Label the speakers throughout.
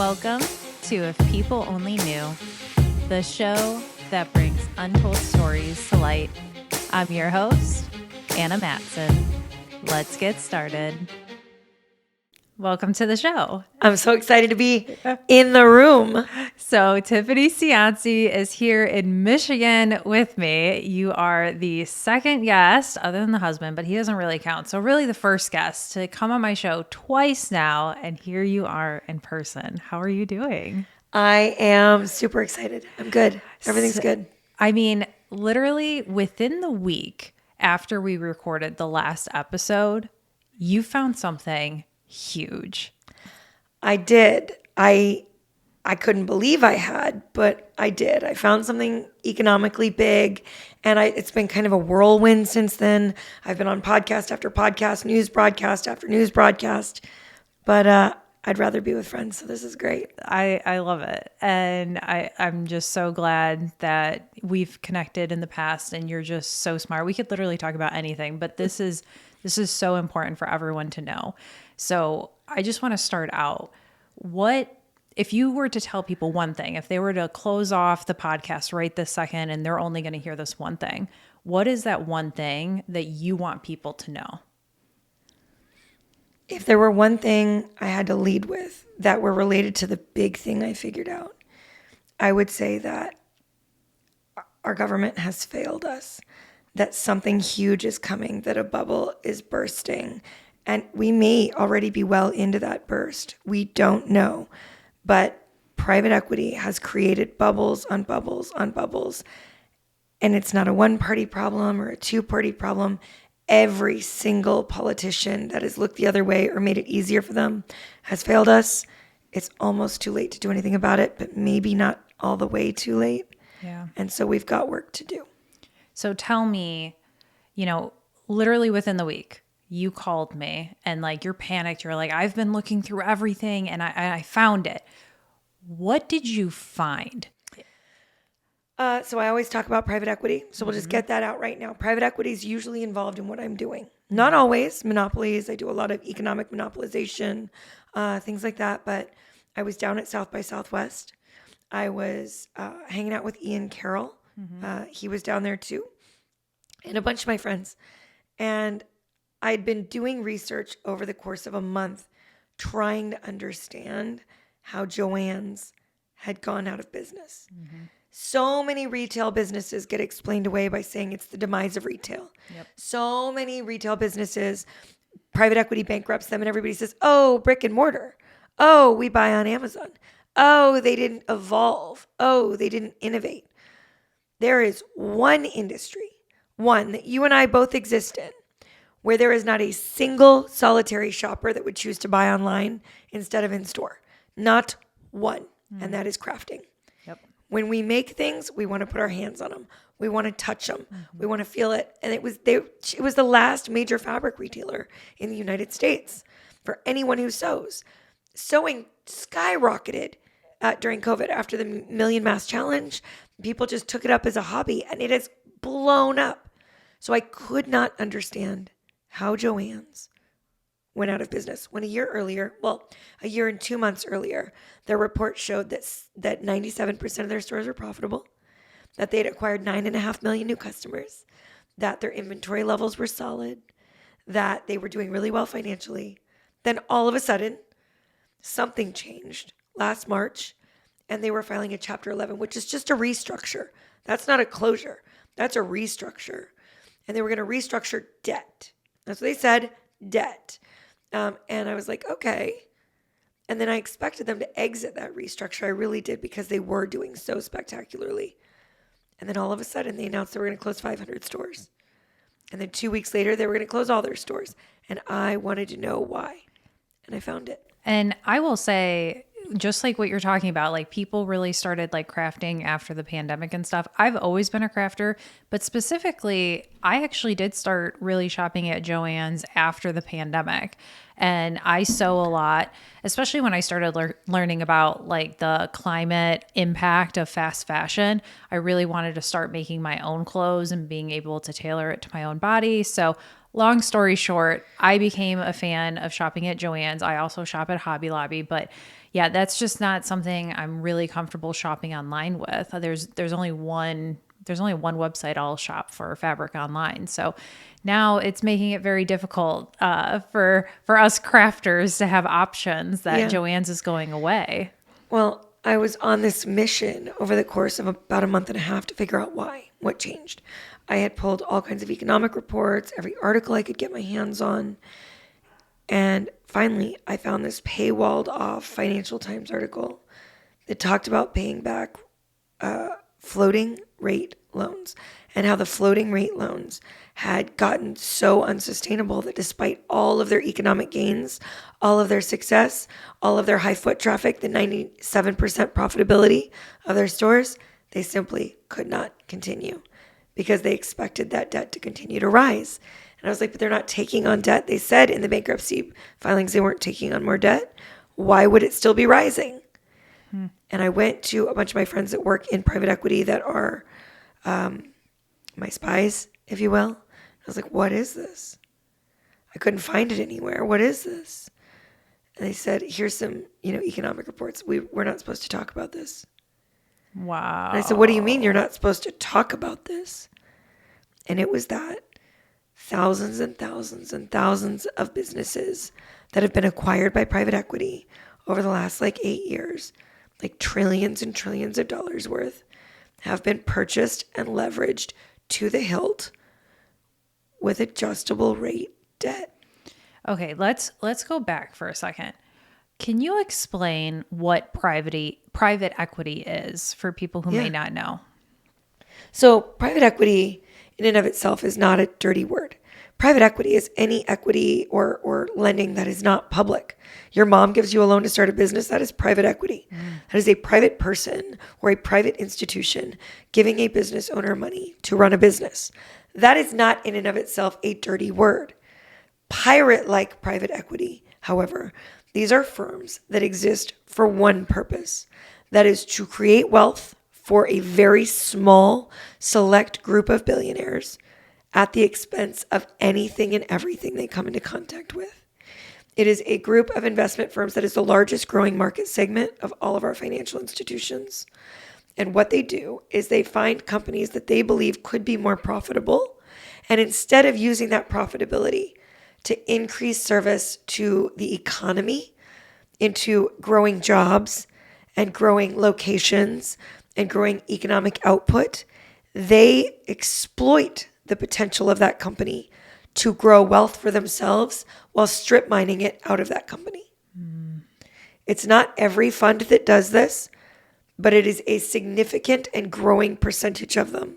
Speaker 1: Welcome to If People Only Knew, the show that brings untold stories to light. I'm your host, Anna Matson. Let's get started. Welcome to the show.
Speaker 2: I'm so excited to be in the room.
Speaker 1: So Tiffany Ciance is here in Michigan with me. You are the second guest, other than the husband, but he doesn't really count. So really the first guest to come on my show twice now, and here you are in person. How are you doing?
Speaker 2: I am super excited. I'm good. Everything's good.
Speaker 1: I mean, literally within the week after we recorded the last episode, you found something huge.
Speaker 2: I did. I couldn't believe I had, but I did. I found something economically big, and it's been kind of a whirlwind since then. I've been on podcast after podcast, news broadcast after news broadcast, but I'd rather be with friends, so this is great.
Speaker 1: I love it, and I'm just so glad that we've connected in the past, and you're just so smart. We could literally talk about anything, but this is so important for everyone to know. So I just want to start out. What if you were to tell people one thing, if they were to close off the podcast right this second and they're only going to hear this one thing, what is that one thing that you want people to know?
Speaker 2: If there were one thing I had to lead with that were related to the big thing I figured out, I would say that our government has failed us, that something huge is coming, that a bubble is bursting, and we may already be well into that burst. We don't know, but private equity has created bubbles on bubbles on bubbles, and it's not a one-party problem or a two-party problem. Every single politician that has looked the other way or made it easier for them has failed us. It's almost too late to do anything about it, but maybe not all the way too late.
Speaker 1: Yeah.
Speaker 2: And so we've got work to do.
Speaker 1: So tell me, literally within the week, you called me and you're panicked. You're like, I've been looking through everything and I found it. What did you find?
Speaker 2: So I always talk about private equity. So we'll just get that out right now. Private equity is usually involved in what I'm doing. Not always. Monopolies. I do a lot of economic monopolization, things like that. But I was down at South by Southwest. I was hanging out with Ian Carroll. He was down there too. And a bunch of my friends. And I'd been doing research over the course of a month trying to understand how Joann's had gone out of business. So many retail businesses get explained away by saying it's the demise of retail.
Speaker 1: Yep.
Speaker 2: So many retail businesses, private equity bankrupts them, and everybody says, oh, brick and mortar. Oh, we buy on Amazon. Oh, they didn't evolve. Oh, they didn't innovate. There is one industry, one that you and I both exist in, where there is not a single solitary shopper that would choose to buy online instead of in store. Not one. And that is crafting.
Speaker 1: Yep.
Speaker 2: When we make things, we want to put our hands on them. We want to touch them. We want to feel it. And it was the last major fabric retailer in the United States for anyone who sews. Sewing skyrocketed during COVID after the Million Mask Challenge. People just took it up as a hobby, and it has blown up. So I could not understand how Joann's went out of business when a year and 2 months earlier, their report showed that 97% of their stores were profitable, that they had acquired 9.5 million new customers, that their inventory levels were solid, that they were doing really well financially. Then all of a sudden, something changed last March, and they were filing a Chapter 11, which is just a restructure. That's not a closure. That's a restructure. And they were going to restructure debt. That's what they said, debt. And I was like, okay. And then I expected them to exit that restructure. I really did, because they were doing so spectacularly. And then all of a sudden they announced they were going to close 500 stores. And then 2 weeks later, they were going to close all their stores. And I wanted to know why. And I found it.
Speaker 1: And I will say, just like what you're talking about, people really started crafting after the pandemic and stuff. I've always been a crafter, but specifically, I actually did start really shopping at Joann's after the pandemic. And I sew a lot, especially when I started learning about the climate impact of fast fashion. I really wanted to start making my own clothes and being able to tailor it to my own body. So long story short, I became a fan of shopping at Joann's. I also shop at Hobby Lobby, but yeah, that's just not something I'm really comfortable shopping online with. There's only one website I'll shop for fabric online. So now it's making it very difficult for us crafters to have options that
Speaker 2: Yeah.
Speaker 1: Joann's is going away.
Speaker 2: Well, I was on this mission over the course of about a month and a half to figure out what changed. I had pulled all kinds of economic reports, every article I could get my hands on. And finally, I found this paywalled off Financial Times article that talked about paying back floating rate loans and how the floating rate loans had gotten so unsustainable that despite all of their economic gains, all of their success, all of their high foot traffic, the 97% profitability of their stores, they simply could not continue because they expected that debt to continue to rise. And I was like, but they're not taking on debt. They said in the bankruptcy filings they weren't taking on more debt. Why would it still be rising? And I went to a bunch of my friends that work in private equity that are my spies, if you will. I was like, what is this? I couldn't find it anywhere. What is this? And they said, here's some, economic reports. We're not supposed to talk about this.
Speaker 1: Wow.
Speaker 2: And I said, what do you mean you're not supposed to talk about this? And it was that thousands and thousands and thousands of businesses that have been acquired by private equity over the last 8 years, trillions and trillions of dollars worth, have been purchased and leveraged to the hilt with adjustable rate debt.
Speaker 1: Okay, let's go back for a second. Can you explain what private equity is for people who may not know?
Speaker 2: So private equity in and of itself is not a dirty word. Private equity is any equity or lending that is not public. Your mom gives you a loan to start a business. That is private equity. That is a private person or a private institution giving a business owner money to run a business. That is not in and of itself a dirty word. Pirate-like private equity, however, these are firms that exist for one purpose. That is to create wealth for a very small, select group of billionaires at the expense of anything and everything they come into contact with. It is a group of investment firms that is the largest growing market segment of all of our financial institutions. And what they do is they find companies that they believe could be more profitable. And instead of using that profitability to increase service to the economy, into growing jobs and growing locations and growing economic output, they exploit the potential of that company to grow wealth for themselves while strip mining it out of that company. It's not every fund that does this, but it is a significant and growing percentage of them.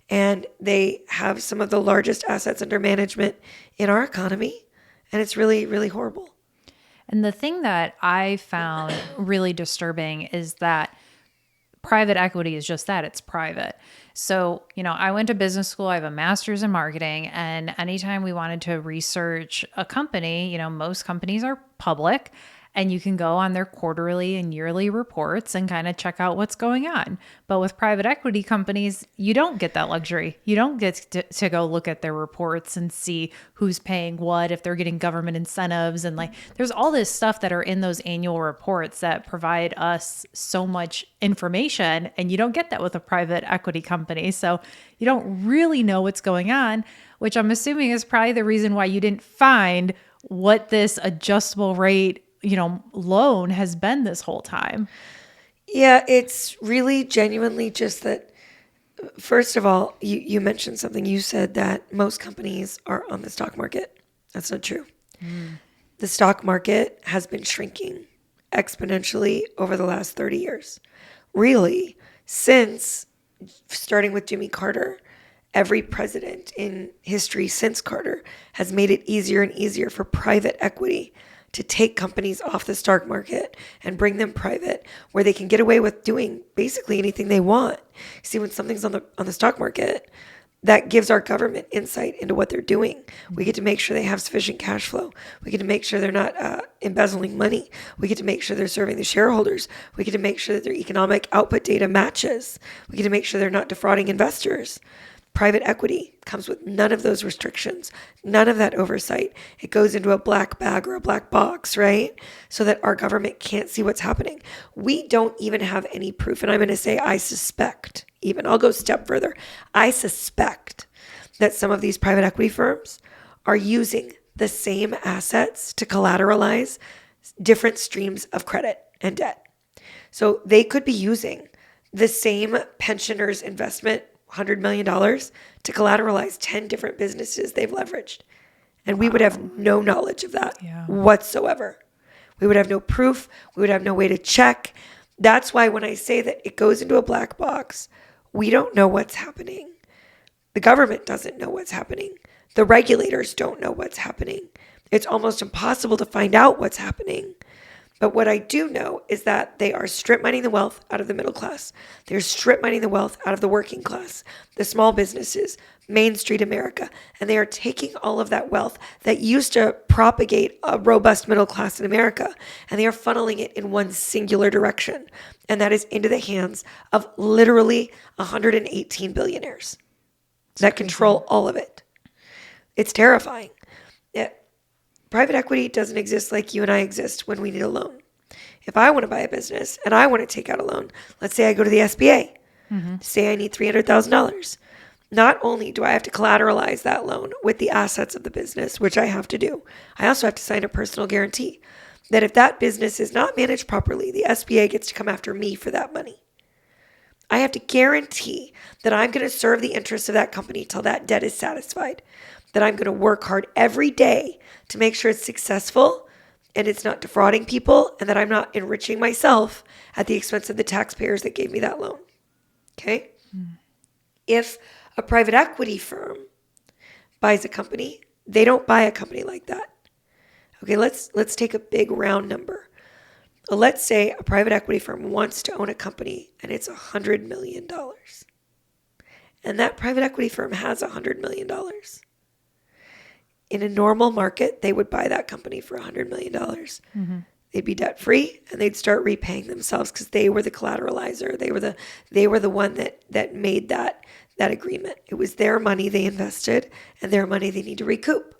Speaker 2: And they have some of the largest assets under management in our economy. And it's really, really horrible.
Speaker 1: And the thing that I found really disturbing is that private equity is just that, it's private. So, I went to business school, I have a master's in marketing, and anytime we wanted to research a company, most companies are public and you can go on their quarterly and yearly reports and kind of check out what's going on. But with private equity companies, you don't get that luxury. You don't get to go look at their reports and see who's paying what, if they're getting government incentives. And there's all this stuff that are in those annual reports that provide us so much information. And you don't get that with a private equity company. So you don't really know what's going on, which I'm assuming is probably the reason why you didn't find what this adjustable rate loan has been this whole time.
Speaker 2: Yeah, it's really genuinely just that, first of all, you mentioned something. You said that most companies are on the stock market. That's not true. The stock market has been shrinking exponentially over the last 30 years. Really, since starting with Jimmy Carter, every president in history since Carter has made it easier and easier for private equity to take companies off the stock market and bring them private, where they can get away with doing basically anything they want. See, when something's on the stock market, that gives our government insight into what they're doing. We get to make sure they have sufficient cash flow. We get to make sure they're not embezzling money. We get to make sure they're serving the shareholders. We get to make sure that their economic output data matches. We get to make sure they're not defrauding investors. Private equity comes with none of those restrictions, none of that oversight. It goes into a black bag or a black box, right? So that our government can't see what's happening. We don't even have any proof. And I'm going to say, I suspect, even I'll go a step further. I suspect that some of these private equity firms are using the same assets to collateralize different streams of credit and debt. So they could be using the same pensioners' investment, $100 million, to collateralize 10 different businesses they've leveraged. And we would have no knowledge of that whatsoever. We would have no proof. We would have no way to check. That's why when I say that it goes into a black box, we don't know what's happening. The government doesn't know what's happening. The regulators don't know what's happening. It's almost impossible to find out what's happening. But what I do know is that they are strip mining the wealth out of the middle class. They're strip mining the wealth out of the working class, the small businesses, Main Street America. And they are taking all of that wealth that used to propagate a robust middle class in America, and they are funneling it in one singular direction. And that is into the hands of literally 118 billionaires that control all of it. It's terrifying. Private equity doesn't exist like you and I exist when we need a loan. If I want to buy a business and I want to take out a loan, let's say I go to the SBA, say I need $300,000. Not only do I have to collateralize that loan with the assets of the business, which I have to do, I also have to sign a personal guarantee that if that business is not managed properly, the SBA gets to come after me for that money. I have to guarantee that I'm going to serve the interests of that company till that debt is satisfied, that I'm going to work hard every day to make sure it's successful and it's not defrauding people, and that I'm not enriching myself at the expense of the taxpayers that gave me that loan. Okay? If a private equity firm buys a company, they don't buy a company like that. Okay, let's take a big round number. Let's say a private equity firm wants to own a company and it's $100 million. And that private equity firm has $100 million. In a normal market, they would buy that company for $100 million. They'd be debt free and they'd start repaying themselves because they were the collateralizer. They were the one that made that agreement. It was their money they invested and their money they need to recoup.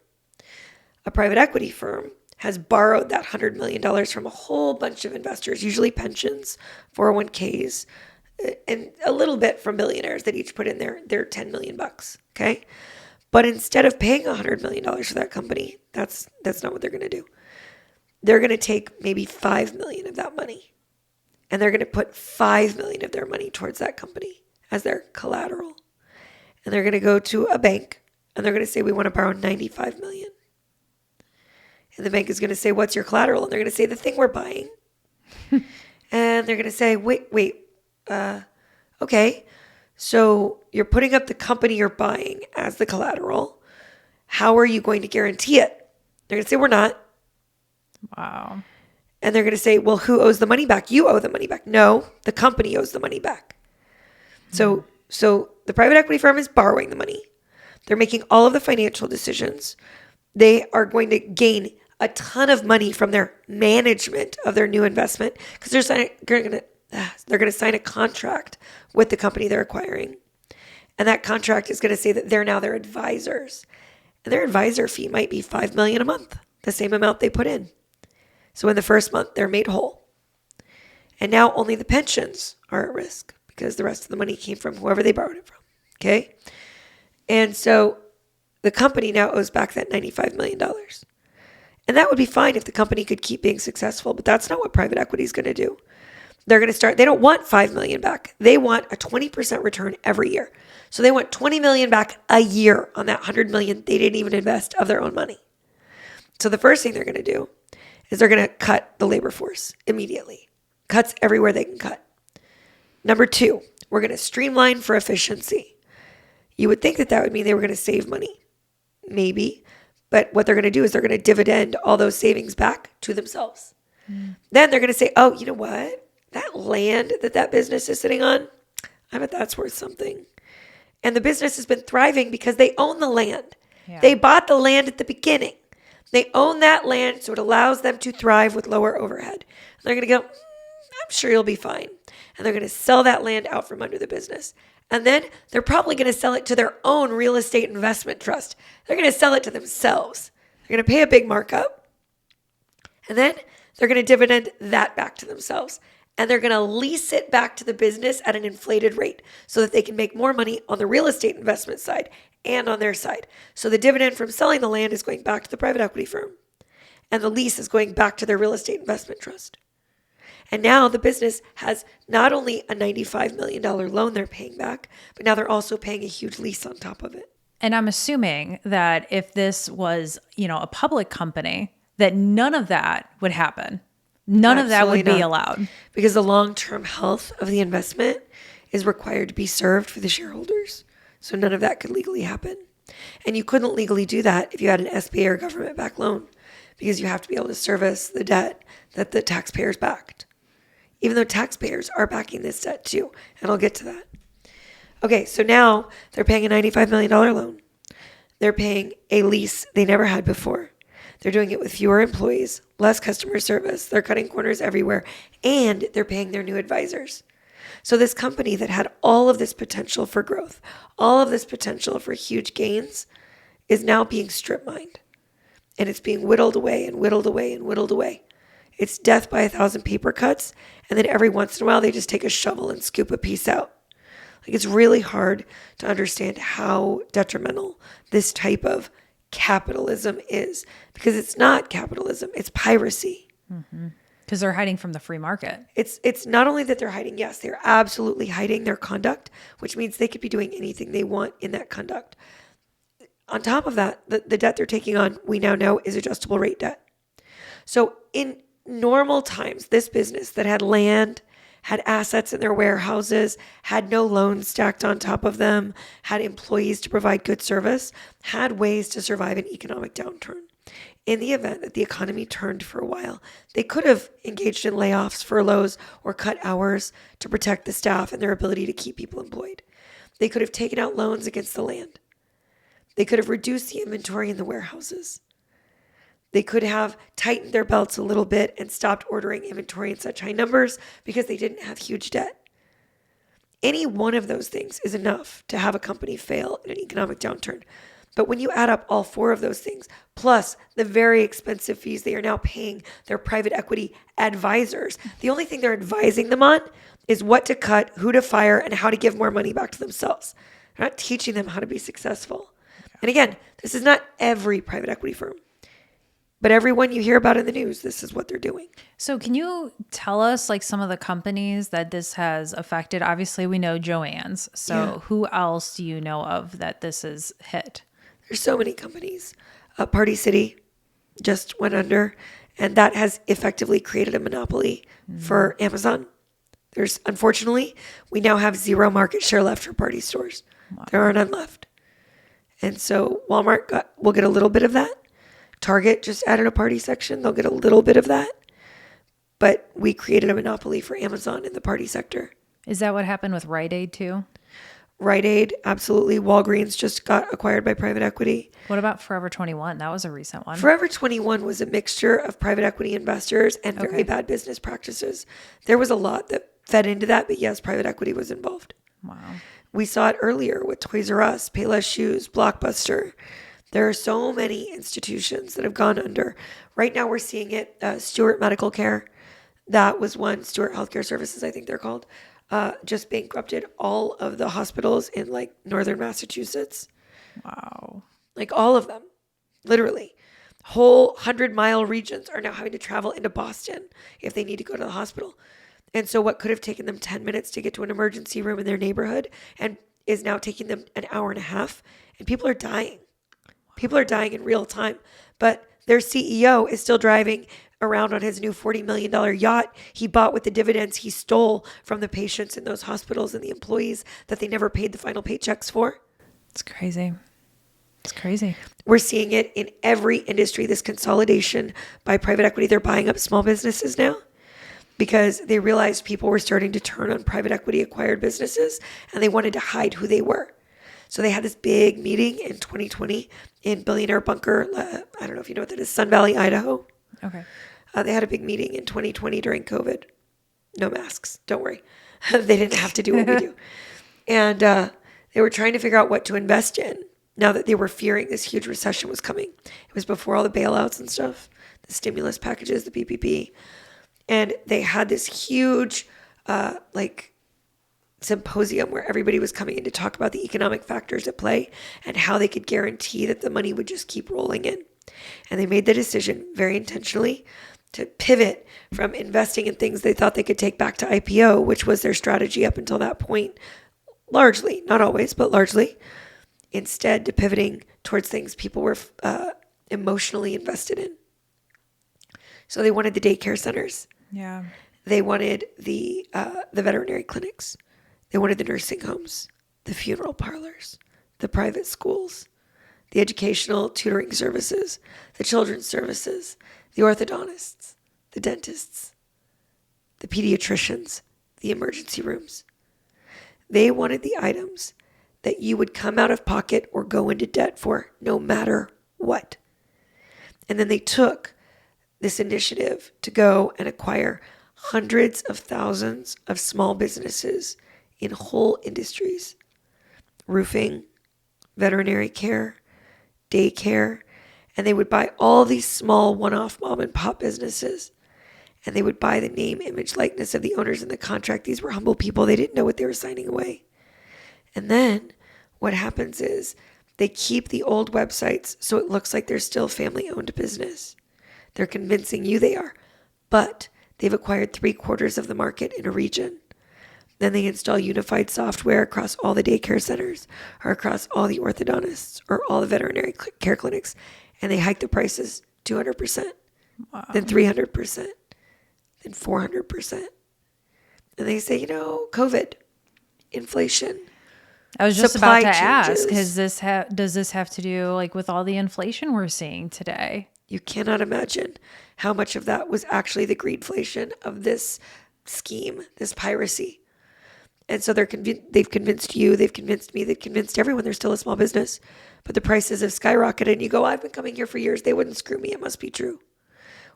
Speaker 2: A private equity firm has borrowed that $100 million from a whole bunch of investors, usually pensions, 401ks, and a little bit from billionaires that each put in their $10 million bucks. Okay. But instead of paying $100 million for that company, that's not what they're going to do. They're going to take maybe $5 million of that money, and they're going to put $5 million of their money towards that company as their collateral. And they're going to go to a bank, and they're going to say, we want to borrow $95 million. And the bank is going to say, what's your collateral? And they're going to say, the thing we're buying. And they're going to say, wait, okay. So you're putting up the company you're buying as the collateral. How are you going to guarantee it? They're going to say, we're not.
Speaker 1: Wow.
Speaker 2: And they're going to say, well, who owes the money back? You owe the money back. No, the company owes the money back. So the private equity firm is borrowing the money. They're making all of the financial decisions. They are going to gain a ton of money from their management of their new investment because they're going to sign a contract with the company they're acquiring. And that contract is going to say that they're now their advisors. And their advisor fee might be $5 million a month, the same amount they put in. So in the first month, they're made whole. And now only the pensions are at risk because the rest of the money came from whoever they borrowed it from. Okay? And so the company now owes back that $95 million. And that would be fine if the company could keep being successful, but that's not what private equity is going to do. They're going to start, they don't want $5 million back. They want a 20% return every year. So they want $20 million back a year on that $100 million they didn't even invest of their own money. So the first thing they're going to do is they're going to cut the labor force immediately. Cuts everywhere they can cut. Number 2, we're going to streamline for efficiency. You would think that would mean they were going to save money. Maybe. But what they're going to do is they're going to dividend all those savings back to themselves. Then they're going to say, oh, you know what? That land that business is sitting on, I bet that's worth something. And the business has been thriving because they own the land. Yeah. They bought the land at the beginning. They own that land, so it allows them to thrive with lower overhead. And they're going to go, I'm sure you'll be fine. And they're going to sell that land out from under the business. And then they're probably going to sell it to their own real estate investment trust. They're going to sell it to themselves. They're going to pay a big markup. And then they're going to dividend that back to themselves. And they're going to lease it back to the business at an inflated rate so that they can make more money on the real estate investment side and on their side. So the dividend from selling the land is going back to the private equity firm. And the lease is going back to their real estate investment trust. And now the business has not only a $95 million loan they're paying back, but now they're also paying a huge lease on top of it.
Speaker 1: And I'm assuming that if this was, a public company, that none of that would happen. None of that would be allowed.
Speaker 2: Because the long-term health of the investment is required to be served for the shareholders. So none of that could legally happen. And you couldn't legally do that if you had an SBA or government-backed loan, because you have to be able to service the debt that the taxpayers backed. Even though taxpayers are backing this debt too. And I'll get to that. Okay, so now they're paying a $95 million loan. They're paying a lease they never had before. They're doing it with fewer employees, less customer service. They're cutting corners everywhere. And they're paying their new advisors. So this company that had all of this potential for growth, all of this potential for huge gains, is now being strip mined. And it's being whittled away and whittled away and whittled away. It's death by 1,000 paper cuts, and then every once in a while they just take a shovel and scoop a piece out. Like, it's really hard to understand how detrimental this type of capitalism is, because it's not capitalism, it's piracy.
Speaker 1: Because they're hiding from the free market.
Speaker 2: It's not only that they're hiding, yes, they're absolutely hiding their conduct, which means they could be doing anything they want in that conduct. On top of that, the debt they're taking on, we now know, is adjustable rate debt. So in normal times, this business that had land, had assets in their warehouses, had no loans stacked on top of them, had employees to provide good service, had ways to survive an economic downturn. In the event that the economy turned for a while, they could have engaged in layoffs, furloughs, or cut hours to protect the staff and their ability to keep people employed. They could have taken out loans against the land. They could have reduced the inventory in the warehouses. They could have tightened their belts a little bit and stopped ordering inventory in such high numbers because they didn't have huge debt. Any one of those things is enough to have a company fail in an economic downturn. But when you add up all four of those things, plus the very expensive fees they are now paying their private equity advisors, the only thing they're advising them on is what to cut, who to fire, and how to give more money back to themselves. They're not teaching them how to be successful. And again, this is not every private equity firm. But everyone you hear about in the news, this is what they're doing.
Speaker 1: So can you tell us like some of the companies that this has affected? Obviously, we know Joann's. So Who else do you know of that this has hit?
Speaker 2: There's so many companies. Party City just went under, and that has effectively created a monopoly for Amazon. Unfortunately, we now have 0 market share left for party stores. Wow. There are none left. And so Walmart will get a little bit of that. Target just added a party section. They'll get a little bit of that. But we created a monopoly for Amazon in the party sector.
Speaker 1: Is that what happened with Rite Aid too?
Speaker 2: Rite Aid, absolutely. Walgreens just got acquired by private equity.
Speaker 1: What about Forever 21? That was a recent one.
Speaker 2: Forever 21 was a mixture of private equity investors and very bad business practices. There was a lot that fed into that, but yes, private equity was involved.
Speaker 1: Wow.
Speaker 2: We saw it earlier with Toys R Us, Payless Shoes, Blockbuster. There are so many institutions that have gone under. Right now we're seeing it. Stewart Medical Care, that was one. Stewart Healthcare Services, I think they're called, just bankrupted all of the hospitals in like northern Massachusetts.
Speaker 1: Wow.
Speaker 2: Like all of them, literally. Whole 100-mile regions are now having to travel into Boston if they need to go to the hospital. And so what could have taken them 10 minutes to get to an emergency room in their neighborhood and is now taking them an hour and a half. And people are dying. People are dying in real time. But their CEO is still driving around on his new $40 million yacht he bought with the dividends he stole from the patients in those hospitals and the employees that they never paid the final paychecks for.
Speaker 1: It's crazy. It's crazy.
Speaker 2: We're seeing it in every industry, this consolidation by private equity. They're buying up small businesses now because they realized people were starting to turn on private equity acquired businesses and they wanted to hide who they were. So they had this big meeting in 2020 in Billionaire Bunker. I don't know if you know what that is, Sun Valley, Idaho.
Speaker 1: Okay.
Speaker 2: They had a big meeting in 2020 during COVID. No masks. Don't worry. They didn't have to do what we do. And they were trying to figure out what to invest in now that they were fearing this huge recession was coming. It was before all the bailouts and stuff, the stimulus packages, the PPP. And they had this huge symposium where everybody was coming in to talk about the economic factors at play and how they could guarantee that the money would just keep rolling in. And they made the decision very intentionally to pivot from investing in things they thought they could take back to IPO, which was their strategy up until that point, largely, not always, but largely, instead to pivoting towards things people were emotionally invested in. So they wanted the daycare centers.
Speaker 1: Yeah.
Speaker 2: They wanted the veterinary clinics. They wanted the nursing homes, the funeral parlors, the private schools, the educational tutoring services, the children's services, the orthodontists, the dentists, the pediatricians, the emergency rooms. They wanted the items that you would come out of pocket or go into debt for no matter what. And then they took this initiative to go and acquire hundreds of thousands of small businesses in whole industries: roofing, veterinary care, daycare, and they would buy all these small one-off mom and pop businesses, and they would buy the name, image, likeness of the owners in the contract. These were humble people. They didn't know what they were signing away. And then what happens is they keep the old websites so it looks like they're still family-owned business. They're convincing you they are, but they've acquired 3/4 of the market in a region. Then they install unified software across all the daycare centers or across all the orthodontists or all the veterinary care clinics, and they hike the prices 200%, then 300%, then 400%. And they say, COVID, inflation.
Speaker 1: I was just about to
Speaker 2: changes.
Speaker 1: ask, does this have to do like with all the inflation we're seeing today?
Speaker 2: You cannot imagine how much of that was actually the greedflation of this scheme, this piracy. And so they've convinced you, they've convinced me, they've convinced everyone they're still a small business. But the prices have skyrocketed and you go, I've been coming here for years. They wouldn't screw me. It must be true.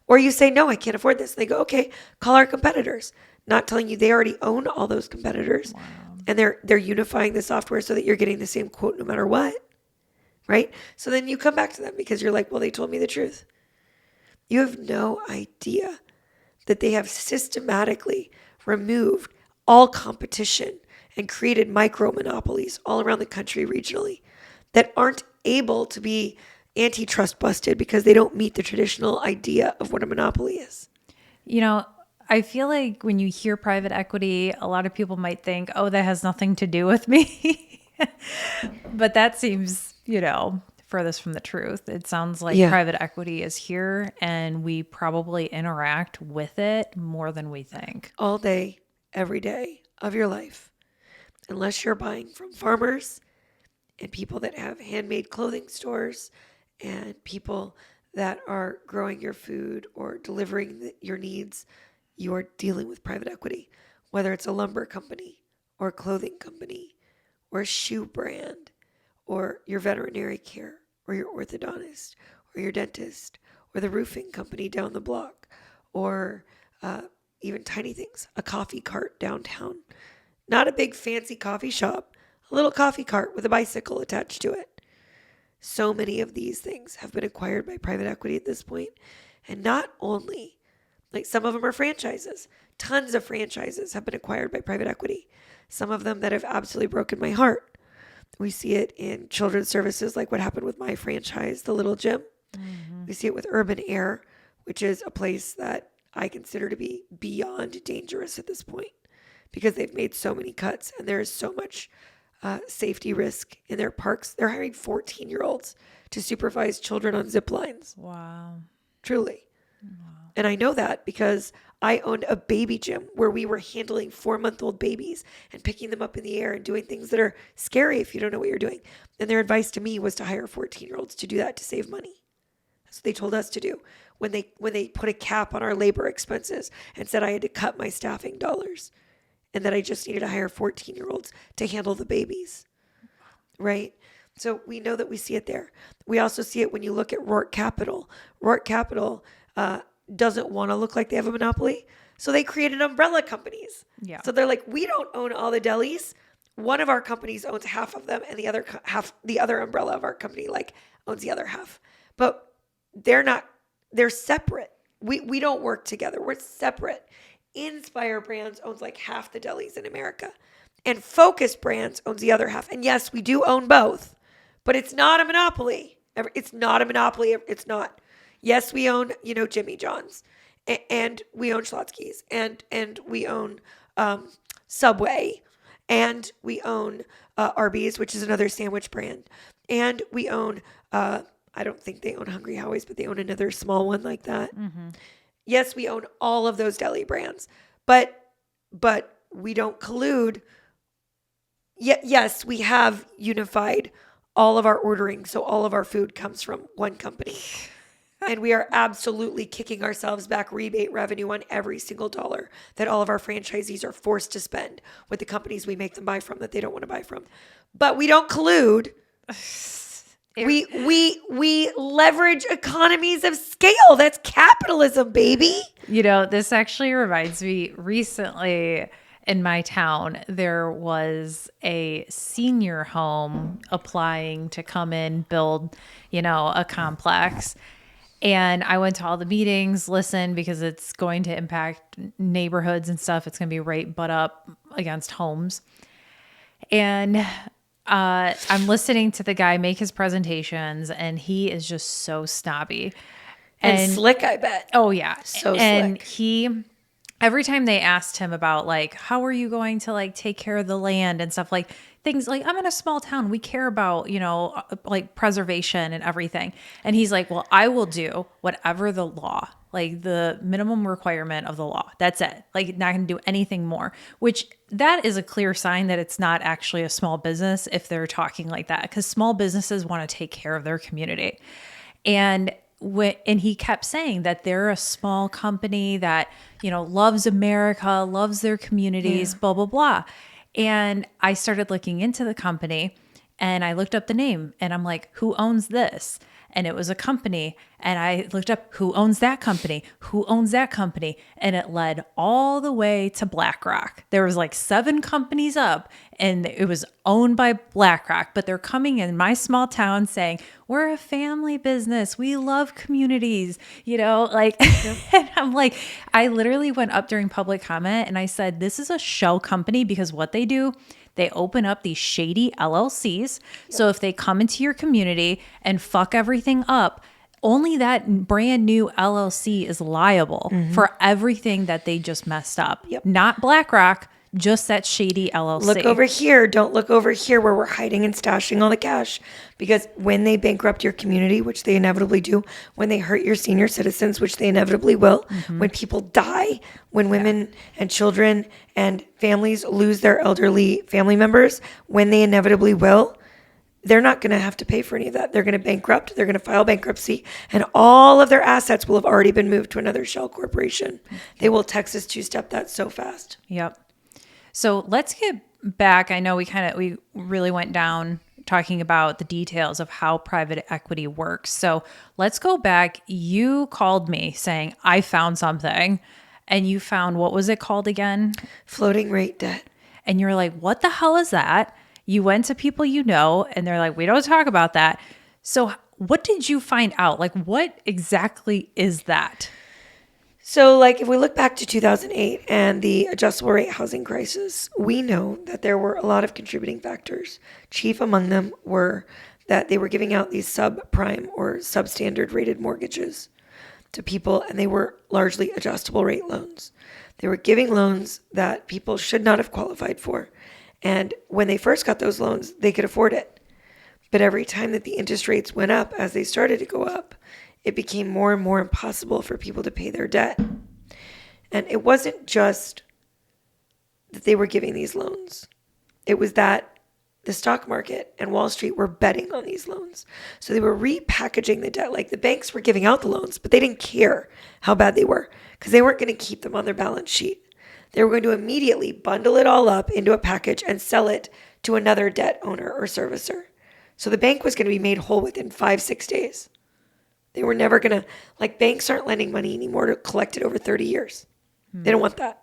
Speaker 2: Or you say, no, I can't afford this. And they go, okay, call our competitors. Not telling you they already own all those competitors. Wow. And they're unifying the software so that you're getting the same quote no matter what. Right? So then you come back to them because you're like, well, they told me the truth. You have no idea that they have systematically removed all competition and created micro monopolies all around the country regionally that aren't able to be antitrust busted because they don't meet the traditional idea of what a monopoly is.
Speaker 1: I feel like when you hear private equity, a lot of people might think, oh, that has nothing to do with me. But that seems, furthest from the truth. It sounds like private equity is here and we probably interact with it more than we think.
Speaker 2: All day, every day of your life, unless you're buying from farmers and people that have handmade clothing stores and people that are growing your food or delivering your needs, you are dealing with private equity, whether it's a lumber company or a clothing company or a shoe brand or your veterinary care or your orthodontist or your dentist or the roofing company down the block or even tiny things, a coffee cart downtown. Not a big fancy coffee shop, a little coffee cart with a bicycle attached to it. So many of these things have been acquired by private equity at this point. And not only, like some of them are franchises. Tons of franchises have been acquired by private equity. Some of them that have absolutely broken my heart. We see it in children's services, like what happened with my franchise, the Little Gym. Mm-hmm. We see it with Urban Air, which is a place that I consider to be beyond dangerous at this point because they've made so many cuts and there is so much safety risk in their parks. They're hiring 14-year-olds to supervise children on zip lines.
Speaker 1: Wow.
Speaker 2: Truly. Wow. And I know that because I owned a baby gym where we were handling 4-month-old babies and picking them up in the air and doing things that are scary if you don't know what you're doing. And their advice to me was to hire 14-year-olds to do that to save money. That's what they told us to do when they put a cap on our labor expenses and said I had to cut my staffing dollars and that I just needed to hire 14-year-olds to handle the babies, right? So we know that we see it there. We also see it when you look at Rourke Capital. Rourke Capital doesn't want to look like they have a monopoly, so they created umbrella companies.
Speaker 1: Yeah.
Speaker 2: So they're like, we don't own all the delis. one of our companies owns half of them, and the other half, the other umbrella of our company, like owns the other half. But they're separate. We don't work together. We're separate. Inspire Brands owns like half the delis in America, and Focus Brands owns the other half. And yes, we do own both, but it's not a monopoly. It's not a monopoly. It's not. Yes, we own, Jimmy John's, and we own Schlotzsky's, and we own Subway, and we own Arby's, which is another sandwich brand, and we own I don't think they own Hungry Howie's, but they own another small one like that. Mm-hmm. Yes, we own all of those deli brands, but we don't collude. Yes, we have unified all of our ordering, so all of our food comes from one company. And we are absolutely kicking ourselves back rebate revenue on every single dollar that all of our franchisees are forced to spend with the companies we make them buy from that they don't want to buy from. But we don't collude. We leverage economies of scale. That's capitalism, baby.
Speaker 1: This actually reminds me, recently in my town, there was a senior home applying to come in, build, a complex. And I went to all the meetings, listened, because it's going to impact neighborhoods and stuff. It's going to be right butt up against homes. And I'm listening to the guy make his presentations, and he is just so snobby.
Speaker 2: And slick, I bet.
Speaker 1: Oh, yeah.
Speaker 2: So
Speaker 1: and
Speaker 2: slick.
Speaker 1: Every time they asked him about, like, how are you going to, like, take care of the land and stuff, like, things like, I'm in a small town. We care about, like, preservation and everything. And he's like, well, I will do whatever the law, like the minimum requirement of the law. That's it. Like, not going to do anything more, which that is a clear sign that it's not actually a small business if they're talking like that, because small businesses want to take care of their community. And he kept saying that they're a small company that, loves America, loves their communities, blah, blah, blah. And I started looking into the company, and I looked up the name, and I'm like, who owns this? And it was a company. And I looked up who owns that company, who owns that company. And it led all the way to BlackRock. There was like 7 companies up, and it was owned by BlackRock. But they're coming in my small town saying, we're a family business. We love communities, like, and I'm like, I literally went up during public comment and I said, this is a shell company, because what they do, they open up these shady LLCs. Yep. So if they come into your community and fuck everything up, only that brand new LLC is liable for everything that they just messed up.
Speaker 2: Yep.
Speaker 1: Not BlackRock, just that shady LLC.
Speaker 2: Look over here. Don't look over here where we're hiding and stashing all the cash. Because when they bankrupt your community, which they inevitably do, when they hurt your senior citizens, which they inevitably will, when people die, when women and children and families lose their elderly family members, when they inevitably will, they're not going to have to pay for any of that. They're going to bankrupt. They're going to file bankruptcy, and all of their assets will have already been moved to another shell corporation. They will Texas two-step that so fast.
Speaker 1: Yep. So let's get back. I know we really went down talking about the details of how private equity works. So let's go back. You called me saying, I found something, and you found, what was it called again?
Speaker 2: Floating rate debt.
Speaker 1: And you're like, what the hell is that? You went to people and they're like, we don't talk about that. So what did you find out? Like, what exactly is that?
Speaker 2: So, like, if we look back to 2008 and the adjustable rate housing crisis, we know that there were a lot of contributing factors. Chief among them were that they were giving out these subprime or substandard rated mortgages to people, and they were largely adjustable rate loans. They were giving loans that people should not have qualified for. And when they first got those loans, they could afford it. But every time that the interest rates went up, as they started to go up, it became more and more impossible for people to pay their debt. And it wasn't just that they were giving these loans. It was that the stock market and Wall Street were betting on these loans. So they were repackaging the debt. Like, the banks were giving out the loans, but they didn't care how bad they were, because they weren't going to keep them on their balance sheet. They were going to immediately bundle it all up into a package and sell it to another debt owner or servicer. So the bank was going to be made whole within 5-6 days. They were never going to, like, banks aren't lending money anymore to collect it over 30 years. They don't want that.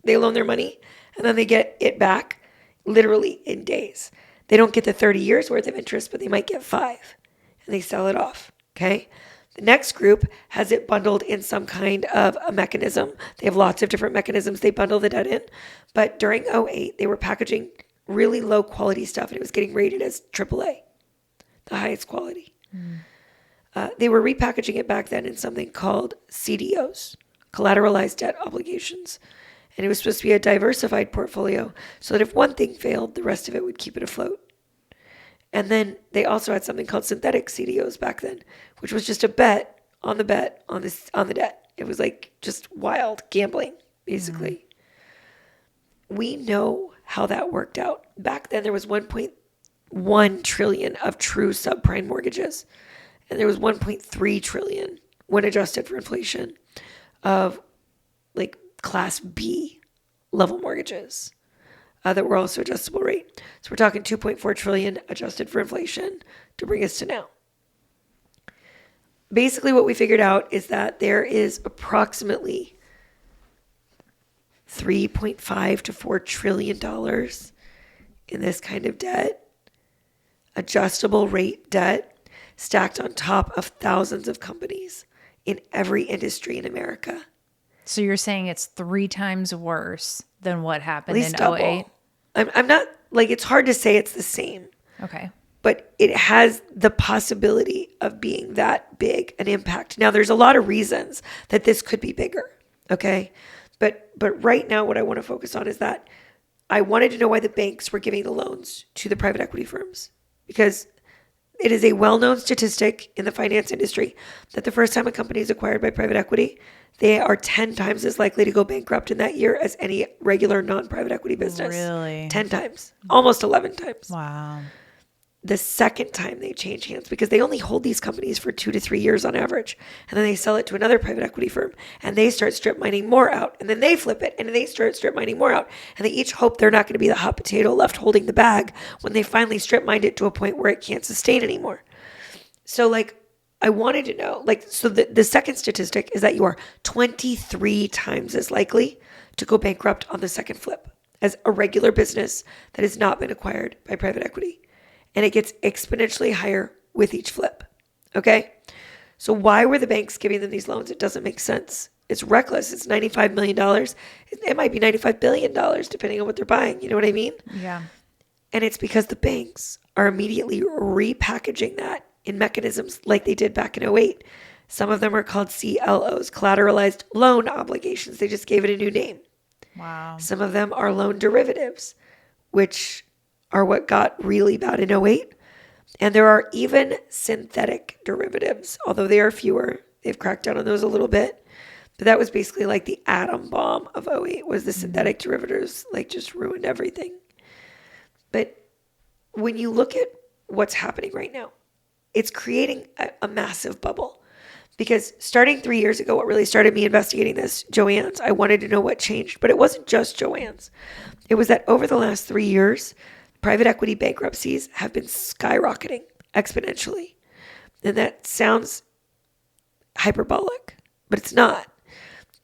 Speaker 2: They loan their money, and then they get it back literally in days. They don't get the 30 years worth of interest, but they might get 5, and they sell it off. Okay. The next group has it bundled in some kind of a mechanism. They have lots of different mechanisms they bundle the debt in. But during '08, they were packaging really low quality stuff, and it was getting rated as AAA, the highest quality. They were repackaging it back then in something called CDOs, collateralized debt obligations. And it was supposed to be a diversified portfolio so that if one thing failed, the rest of it would keep it afloat. And then they also had something called synthetic CDOs back then, which was just a bet on the debt. It was like just wild gambling, basically. We know how that worked out. Back then, there was 1.1 trillion of true subprime mortgages, and there was 1.3 trillion when adjusted for inflation of like Class B level mortgages that were also adjustable rate. So we're talking 2.4 trillion adjusted for inflation to bring us to now. Basically, what we figured out is that there is approximately $3.5 to $4 trillion in this kind of debt, adjustable rate debt, stacked on top of thousands of companies in every industry in America.
Speaker 1: So you're saying it's 3 times worse than what happened
Speaker 2: At least
Speaker 1: in
Speaker 2: double.
Speaker 1: '08?
Speaker 2: I'm not, like, it's hard to say it's the same.
Speaker 1: Okay.
Speaker 2: But it has the possibility of being that big an impact. Now, there's a lot of reasons that this could be bigger, okay? But right now, what I want to focus on is that I wanted to know why the banks were giving the loans to the private equity firms, because it is a well-known statistic in the finance industry that the first time a company is acquired by private equity, they are 10 times as likely to go bankrupt in that year as any regular non-private equity business.
Speaker 1: Really?
Speaker 2: 10 times, almost 11 times.
Speaker 1: Wow.
Speaker 2: The second time they change hands, because they only hold these companies for 2 to 3 years on average, and then they sell it to another private equity firm, and they start strip mining more out, and then they flip it, and then they start strip mining more out, and they each hope they're not going to be the hot potato left holding the bag when they finally strip mined it to a point where it can't sustain anymore. So, like, I wanted to know, like, so the second statistic is that you are 23 times as likely to go bankrupt on the second flip as a regular business that has not been acquired by private equity. And it gets exponentially higher with each flip. Okay? So why were the banks giving them these loans? It doesn't make sense. It's reckless. It's $95 million. It might be $95 billion, depending on what they're buying. You know what I mean?
Speaker 1: Yeah.
Speaker 2: And it's because the banks are immediately repackaging that in mechanisms like they did back in '08. Some of them are called CLOs, collateralized loan obligations. They just gave it a new name.
Speaker 1: Wow.
Speaker 2: Some of them are loan derivatives, which are what got really bad in '08. And there are even synthetic derivatives, although they are fewer. They've cracked down on those a little bit. But that was basically like the atom bomb of '08 was the synthetic derivatives, like just ruined everything. But when you look at what's happening right now, it's creating a massive bubble. Because starting 3 years ago, what really started me investigating this, Joann's, I wanted to know what changed. But it wasn't just Joann's. It was that over the last 3 years, private equity bankruptcies have been skyrocketing exponentially. And that sounds hyperbolic, but it's not.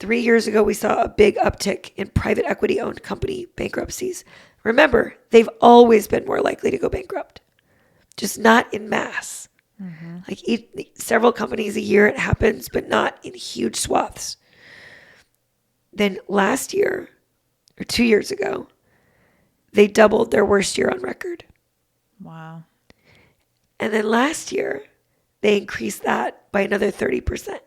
Speaker 2: 3 years ago, we saw a big uptick in private equity-owned company bankruptcies. Remember, they've always been more likely to go bankrupt, just not in mass. Like several companies a year it happens, but not in huge swaths. Then last year, or 2 years ago, they doubled their worst year on record.
Speaker 1: Wow.
Speaker 2: And then last year, they increased that by another 30%.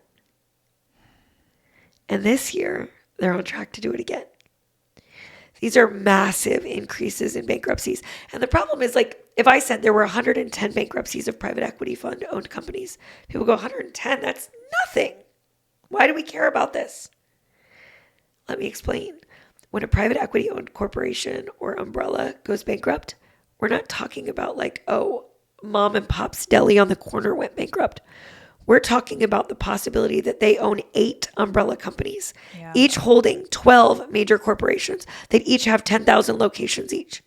Speaker 2: And this year, they're on track to do it again. These are massive increases in bankruptcies. And the problem is, like, if I said there were 110 bankruptcies of private equity fund-owned companies, people go, 110? That's nothing. Why do we care about this? Let me explain. When a private equity-owned corporation or umbrella goes bankrupt, we're not talking about like, oh, mom and pop's deli on the corner went bankrupt. We're talking about the possibility that they own 8 umbrella companies, each holding 12 major corporations that each have 10,000 locations each.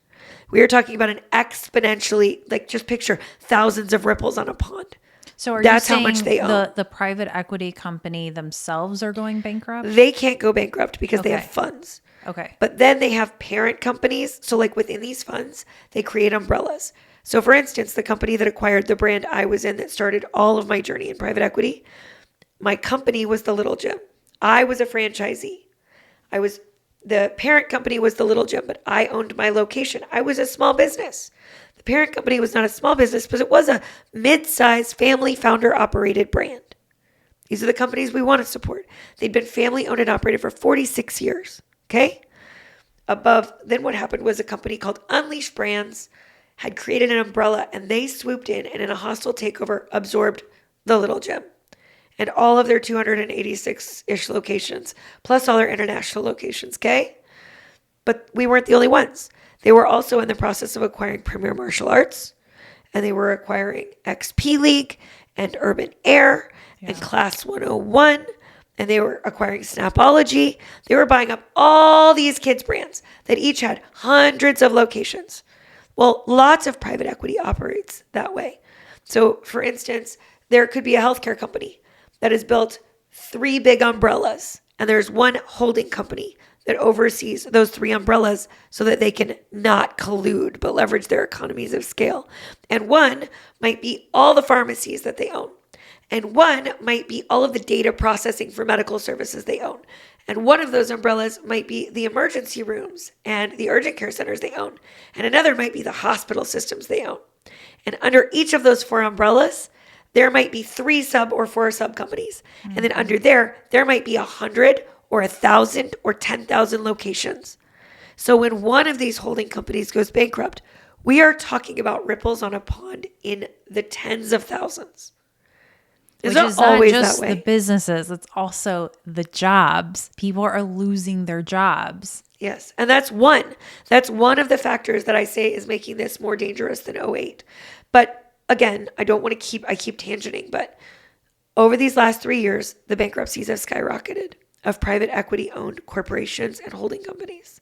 Speaker 2: We are talking about an exponentially, like, just picture thousands of ripples on a pond.
Speaker 1: So are
Speaker 2: That's
Speaker 1: you saying
Speaker 2: how much they own.
Speaker 1: the private equity company themselves are going bankrupt?
Speaker 2: They can't go bankrupt because they have funds.
Speaker 1: Okay.
Speaker 2: But then they have parent companies. So like within these funds, they create umbrellas. So for instance, the company that acquired the brand I was in that started all of my journey in private equity, my company was the Little Gym. I was a franchisee. The parent company was the Little Gym, but I owned my location. I was a small business. The parent company was not a small business, but it was a mid-sized family founder operated brand. These are the companies we want to support. They'd been family owned and operated for 46 years. Okay. Then what happened was a company called Unleash Brands had created an umbrella, and they swooped in and in a hostile takeover absorbed the Little Gym and all of their 286-ish locations, plus all their international locations. Okay. But we weren't the only ones. They were also in the process of acquiring Premier Martial Arts, and they were acquiring XP League and Urban Air and Class 101. And they were acquiring Snapology. They were buying up all these kids' brands that each had hundreds of locations. Well, lots of private equity operates that way. So, for instance, there could be a healthcare company that has built 3 big umbrellas, and there's one holding company that oversees those 3 umbrellas so that they can not collude but leverage their economies of scale. And one might be all the pharmacies that they own. And one might be all of the data processing for medical services they own. And one of those umbrellas might be the emergency rooms and the urgent care centers they own. And another might be the hospital systems they own. And under each of those 4 umbrellas, there might be 3 sub or 4 sub companies. Mm-hmm. And then under there might be 100 or 1,000 or 10,000 locations. So when one of these holding companies goes bankrupt, we are talking about ripples on a pond in the tens of thousands.
Speaker 1: Which is not just the businesses, it's also the jobs. People are losing their jobs.
Speaker 2: Yes. And that's one. That's one of the factors that I say is making this more dangerous than '08. But again, I keep tangenting, but over these last 3 years, the bankruptcies have skyrocketed of private equity owned corporations and holding companies.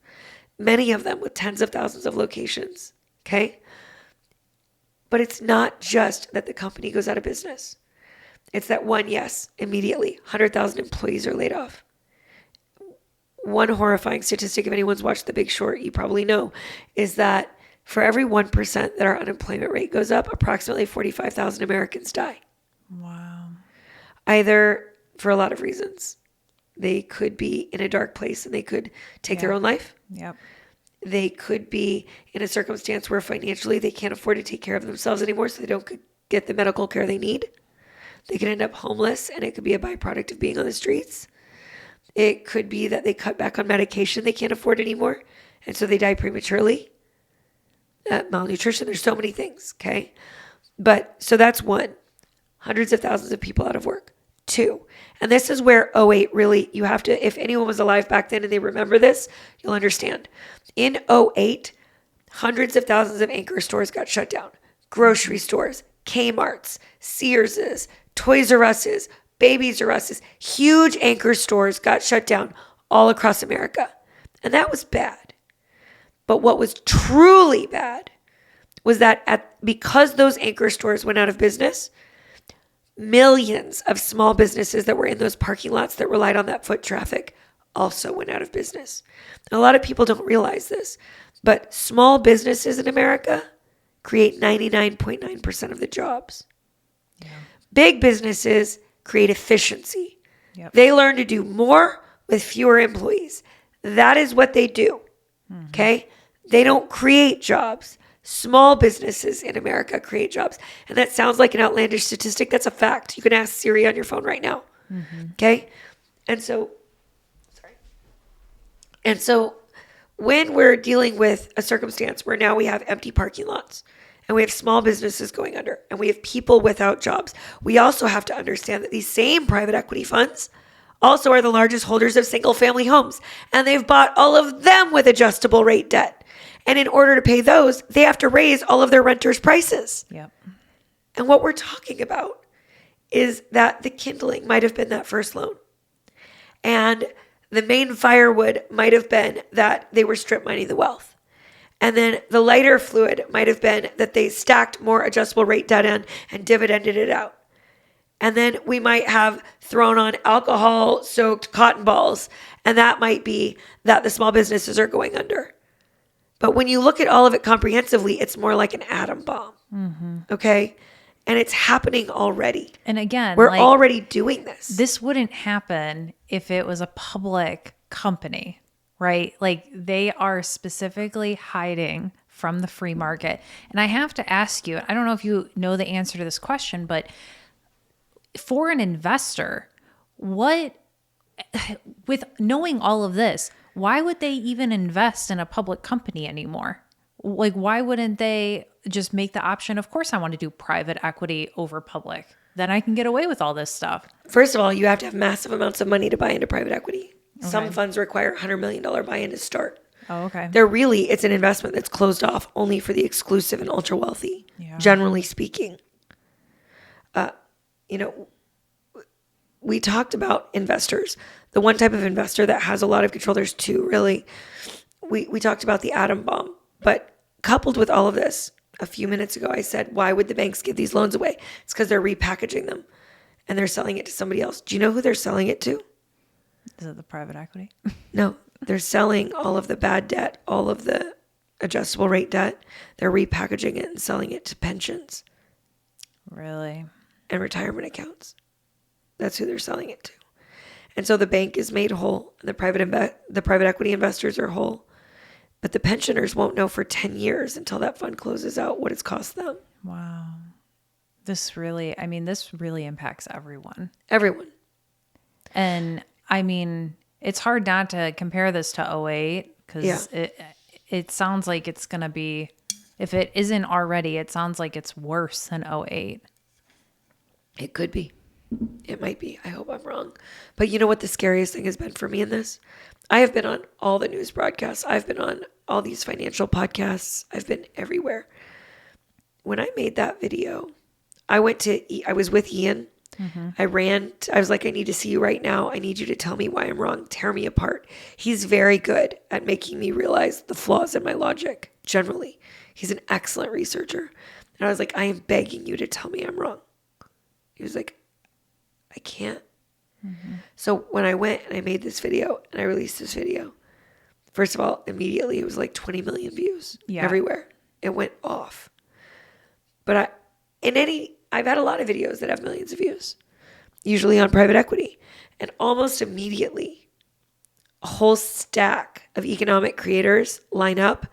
Speaker 2: Many of them with tens of thousands of locations. Okay. But it's not just that the company goes out of business. It's that one, yes, immediately, 100,000 employees are laid off. One horrifying statistic, if anyone's watched The Big Short, you probably know, is that for every 1% that our unemployment rate goes up, approximately 45,000 Americans die.
Speaker 1: Wow.
Speaker 2: Either for a lot of reasons. They could be in a dark place and they could take their own life.
Speaker 1: Yep.
Speaker 2: They could be in a circumstance where financially they can't afford to take care of themselves anymore, so they don't get the medical care they need. They could end up homeless, and it could be a byproduct of being on the streets. It could be that they cut back on medication they can't afford anymore, and so they die prematurely. Malnutrition, there's so many things, okay? But, so that's one. Hundreds of thousands of people out of work. 2, and this is where '08 really, you have to, if anyone was alive back then and they remember this, you'll understand. In '08, hundreds of thousands of anchor stores got shut down. Grocery stores, Kmart's, Sears's, Toys R Us's, Babies R Us's, huge anchor stores got shut down all across America. And that was bad. But what was truly bad was that because those anchor stores went out of business, millions of small businesses that were in those parking lots that relied on that foot traffic also went out of business. And a lot of people don't realize this, but small businesses in America create 99.9% of the jobs. Yeah. Big businesses create efficiency. Yep. They learn to do more with fewer employees. That is what they do. Mm-hmm. Okay? They don't create jobs. Small businesses in America create jobs. And that sounds like an outlandish statistic. That's a fact. You can ask Siri on your phone right now. Mm-hmm. Okay? And so when we're dealing with a circumstance where now we have empty parking lots and we have small businesses going under and we have people without jobs, we also have to understand that these same private equity funds also are the largest holders of single family homes, and they've bought all of them with adjustable rate debt. And in order to pay those, they have to raise all of their renters' prices. Yep. And what we're talking about is that the kindling might have been that first loan. And the main firewood might have been that they were strip mining the wealth. And then the lighter fluid might have been that they stacked more adjustable rate debt in and dividended it out. And then we might have thrown on alcohol-soaked cotton balls, and that might be that the small businesses are going under. But when you look at all of it comprehensively, it's more like an atom bomb. Okay? And it's happening already.
Speaker 1: And again,
Speaker 2: we're already doing this.
Speaker 1: This wouldn't happen if it was a public company, right? Like they are specifically hiding from the free market. And I have to ask you, I don't know if you know the answer to this question, but for an investor, with knowing all of this, why would they even invest in a public company anymore? Like, why wouldn't they just make the option, of course I want to do private equity over public. Then I can get away with all this stuff.
Speaker 2: First of all, you have to have massive amounts of money to buy into private equity. Okay. Some funds require $100 million buy-in to start.
Speaker 1: Oh, okay.
Speaker 2: It's an investment that's closed off only for the exclusive and ultra wealthy, generally speaking. We talked about investors. The one type of investor that has a lot of control, there's two really. We talked about the atom bomb, but coupled with all of this, a few minutes ago, I said, why would the banks give these loans away? It's because they're repackaging them and they're selling it to somebody else. Do you know who they're selling it to?
Speaker 1: Is it the private equity?
Speaker 2: No, they're selling all of the bad debt, all of the adjustable rate debt. They're repackaging it and selling it to pensions.
Speaker 1: Really?
Speaker 2: And retirement accounts. That's who they're selling it to. And so the bank is made whole. The private equity investors are whole. But the pensioners won't know for 10 years until that fund closes out what it's cost them.
Speaker 1: Wow. This really impacts everyone.
Speaker 2: Everyone.
Speaker 1: And I mean, it's hard not to compare this to 2008 because it sounds like it's going to be, if it isn't already, it sounds like it's worse than 2008.
Speaker 2: It could be. It might be. I hope I'm wrong. But you know what the scariest thing has been for me in this? I have been on all the news broadcasts. I've been on all these financial podcasts. I've been everywhere. When I made that video, I was with Ian. Mm-hmm. I was like, I need to see you right now. I need you to tell me why I'm wrong. Tear me apart. He's very good at making me realize the flaws in my logic, generally. He's an excellent researcher. And I was like, I am begging you to tell me I'm wrong. He was like, I can't. Mm-hmm. So when I went and I made this video and I released this video, first of all, immediately it was like 20 million views everywhere. It went off. But I've had a lot of videos that have millions of views, usually on private equity. And almost immediately, a whole stack of economic creators line up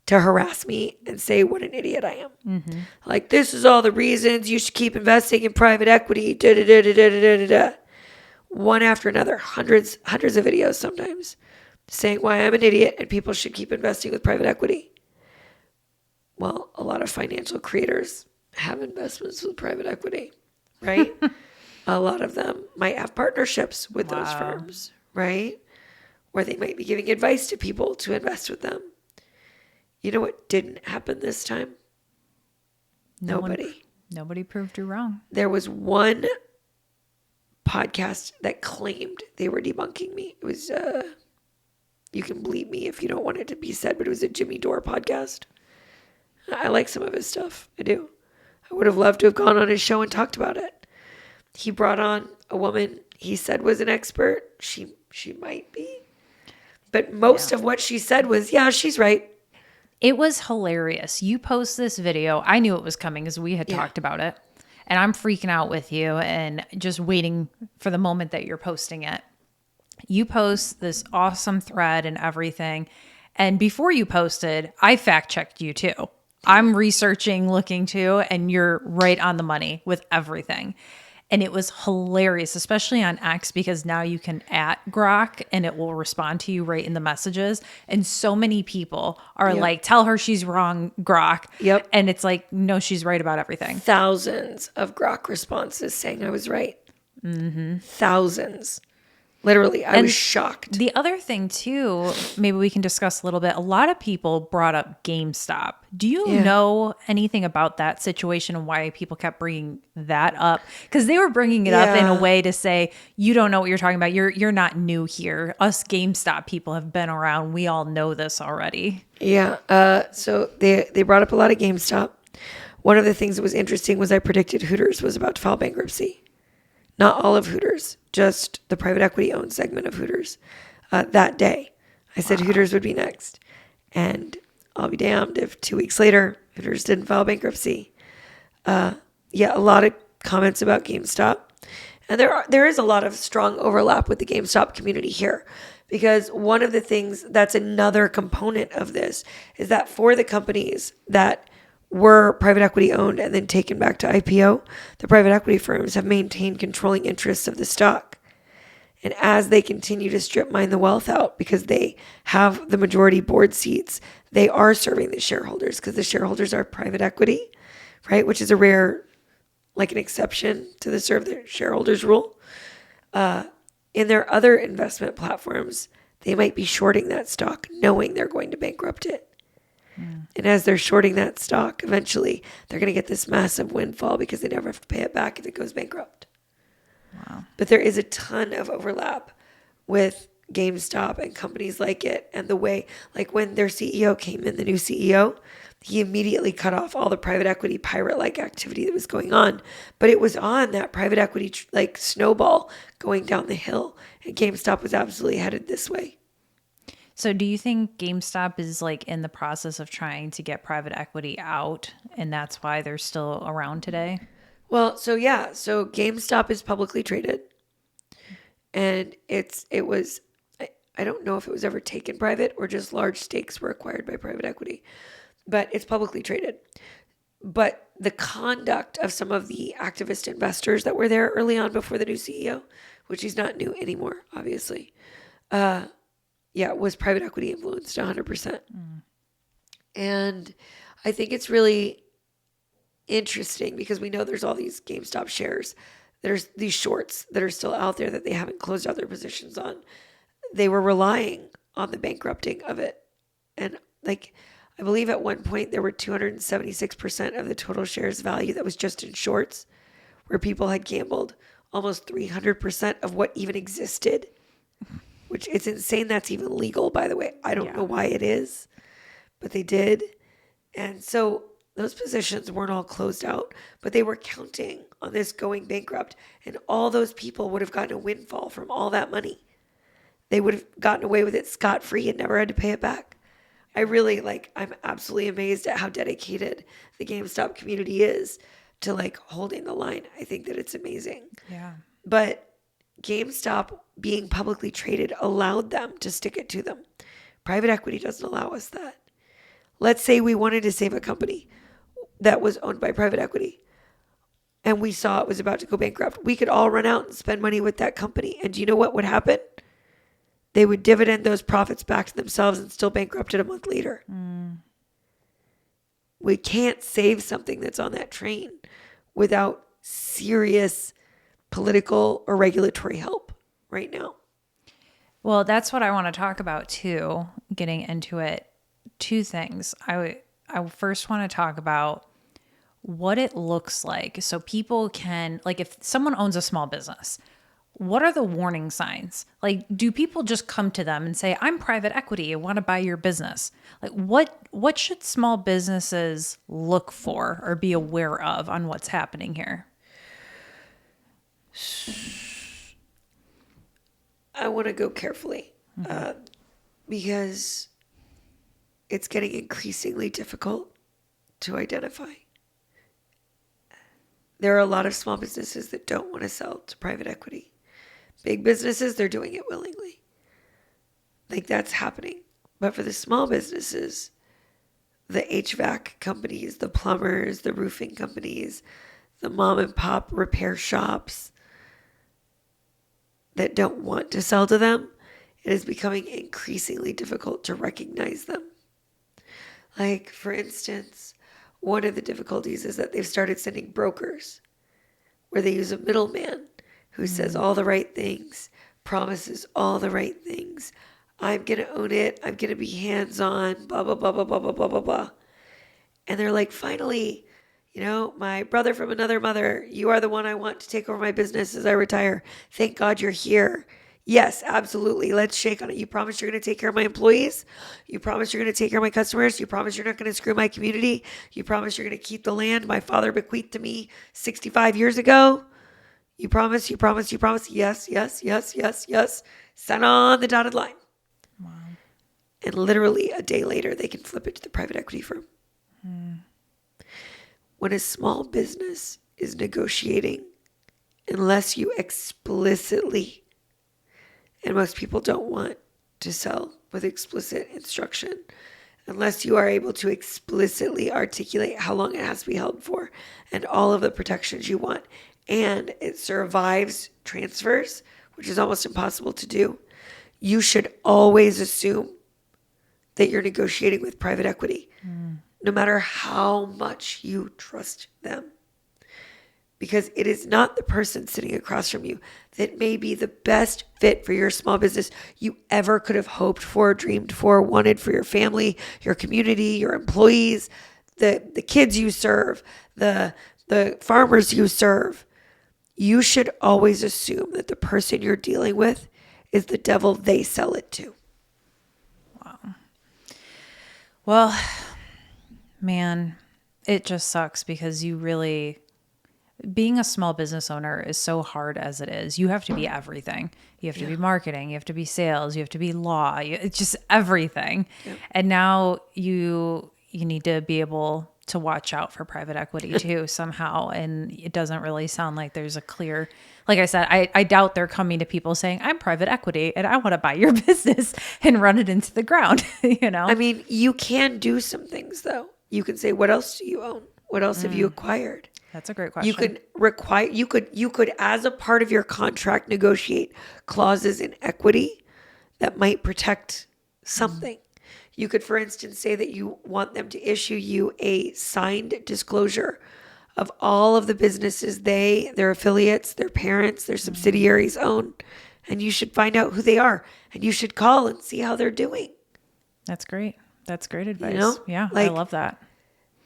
Speaker 2: to harass me and say what an idiot I am. Mm-hmm. Like, this is all the reasons you should keep investing in private equity. Da, da, da, da, da, da, da, da. One after another, hundreds of videos sometimes, saying why I'm an idiot and people should keep investing with private equity. Well, a lot of financial creators have investments with private equity, right? A lot of them might have partnerships with those firms, right? Where they might be giving advice to people to invest with them. You know what didn't happen this time?
Speaker 1: Nobody proved you wrong.
Speaker 2: There was one podcast that claimed they were debunking me. It was, you can bleep me if you don't want it to be said, but it was a Jimmy Dore podcast. I like some of his stuff. I do. I would have loved to have gone on his show and talked about it. He brought on a woman he said was an expert. She might be. But most of what she said was, yeah, she's right.
Speaker 1: It was hilarious. You post this video. I knew it was coming because we had talked about it. And I'm freaking out with you and just waiting for the moment that you're posting it. You post this awesome thread and everything. And before you posted, I fact checked you too. I'm researching, looking too, and you're right on the money with everything. And it was hilarious, especially on X, because now you can @Grok and it will respond to you right in the messages. And so many people are like, tell her she's wrong, Grok.
Speaker 2: Yep.
Speaker 1: And it's like, no, she's right about everything.
Speaker 2: Thousands of Grok responses saying I was right. Mm-hmm. Thousands. Literally, I was shocked.
Speaker 1: The other thing too, maybe we can discuss a little bit. A lot of people brought up GameStop. Do you know anything about that situation and why people kept bringing that up? Because they were bringing it up in a way to say, you don't know what you're talking about. You're not new here. Us GameStop people have been around. We all know this already.
Speaker 2: Yeah. So they brought up a lot of GameStop. One of the things that was interesting was I predicted Hooters was about to file bankruptcy. Not all of Hooters, just the private equity owned segment of Hooters that day. I said Hooters would be next. And I'll be damned if 2 weeks later, Hooters didn't file bankruptcy. A lot of comments about GameStop. And there is a lot of strong overlap with the GameStop community here, because one of the things that's another component of this is that for the companies that were private equity owned and then taken back to IPO, the private equity firms have maintained controlling interests of the stock. And as they continue to strip mine the wealth out because they have the majority board seats, they are serving the shareholders because the shareholders are private equity, right? Which is a rare, like an exception to the serve the shareholders rule. In their other investment platforms, they might be shorting that stock knowing they're going to bankrupt it. And as they're shorting that stock, eventually they're going to get this massive windfall because they never have to pay it back if it goes bankrupt.
Speaker 1: Wow.
Speaker 2: But there is a ton of overlap with GameStop and companies like it. And the way, like when their CEO came in, the new CEO, he immediately cut off all the private equity pirate-like activity that was going on. But it was on that private equity like snowball going down the hill. And GameStop was absolutely headed this way.
Speaker 1: So do you think GameStop is like in the process of trying to get private equity out, and that's why they're still around today?
Speaker 2: Well, so GameStop is publicly traded, and it was I don't know if it was ever taken private or just large stakes were acquired by private equity, but it's publicly traded. But the conduct of some of the activist investors that were there early on before the new CEO, which he's not new anymore, obviously, was private equity influenced 100%. And I think it's really interesting because we know there's all these GameStop shares. There's these shorts that are still out there that they haven't closed out their positions on. They were relying on the bankrupting of it. And like, I believe at one point there were 276% of the total shares value that was just in shorts, where people had gambled almost 300% of what even existed, which it's insane that's even legal, by the way. I don't know why it is, but they did. And so those positions weren't all closed out, but they were counting on this going bankrupt. And all those people would have gotten a windfall from all that money. They would have gotten away with it scot-free and never had to pay it back. I'm absolutely amazed at how dedicated the GameStop community is to like holding the line. I think that it's amazing.
Speaker 1: Yeah.
Speaker 2: But GameStop being publicly traded allowed them to stick it to them. Private equity doesn't allow us that. Let's say we wanted to save a company that was owned by private equity and we saw it was about to go bankrupt. We could all run out and spend money with that company. And do you know what would happen? They would dividend those profits back to themselves and still bankrupt it a month later. We can't save something that's on that train without serious political or regulatory help right now.
Speaker 1: Well, that's what I want to talk about too, getting into it. Two things. I first want to talk about what it looks like so people can, like if someone owns a small business, what are the warning signs? Like, do people just come to them and say, I'm private equity, I want to buy your business? Like, what should small businesses look for or be aware of on what's happening here?
Speaker 2: I want to go carefully because it's getting increasingly difficult to identify. There are a lot of small businesses that don't want to sell to private equity. Big businesses, they're doing it willingly. Like that's happening. But for the small businesses, the HVAC companies, the plumbers, the roofing companies, the mom and pop repair shops that don't want to sell to them, it is becoming increasingly difficult to recognize them. Like, for instance, one of the difficulties is that they've started sending brokers where they use a middleman who says all the right things, promises all the right things. I'm going to own it. I'm going to be hands-on, blah, blah, blah, blah, blah, blah, blah, blah, blah. And they're like, finally, my brother from another mother, you are the one I want to take over my business as I retire. Thank God you're here. Yes, absolutely. Let's shake on it. You promise you're going to take care of my employees. You promise you're going to take care of my customers. You promise you're not going to screw my community. You promise you're going to keep the land my father bequeathed to me 65 years ago. You promise, you promise, you promise. Yes, yes, yes, yes, yes. Sign on the dotted line.
Speaker 1: Wow.
Speaker 2: And literally a day later, they can flip it to the private equity firm. When a small business is negotiating, unless you explicitly, and most people don't want to sell with explicit instruction, unless you are able to explicitly articulate how long it has to be held for and all of the protections you want, and it survives transfers, which is almost impossible to do, you should always assume that you're negotiating with private equity, no matter how much you trust them. Because it is not the person sitting across from you that may be the best fit for your small business you ever could have hoped for, dreamed for, wanted for your family, your community, your employees, the kids you serve, the farmers you serve. You should always assume that the person you're dealing with is the devil they sell it to.
Speaker 1: Well, man, it just sucks because being a small business owner is so hard as it is. You have to be everything. You have to be marketing, you have to be sales, you have to be law, it's just everything. Yep. And now you need to be able to watch out for private equity too somehow. And it doesn't really sound like there's a clear, like I said, I doubt they're coming to people saying, I'm private equity and I want to buy your business and run it into the ground,
Speaker 2: I mean, you can do some things though. You can say, what else do you own? What else have you acquired?
Speaker 1: That's a great question.
Speaker 2: You could, as a part of your contract, negotiate clauses in equity that might protect something. You could, for instance, say that you want them to issue you a signed disclosure of all of the businesses their affiliates, their parents, their subsidiaries own. And you should find out who they are. And you should call and see how they're doing.
Speaker 1: That's great. That's great advice. Yeah,
Speaker 2: like,
Speaker 1: I love that.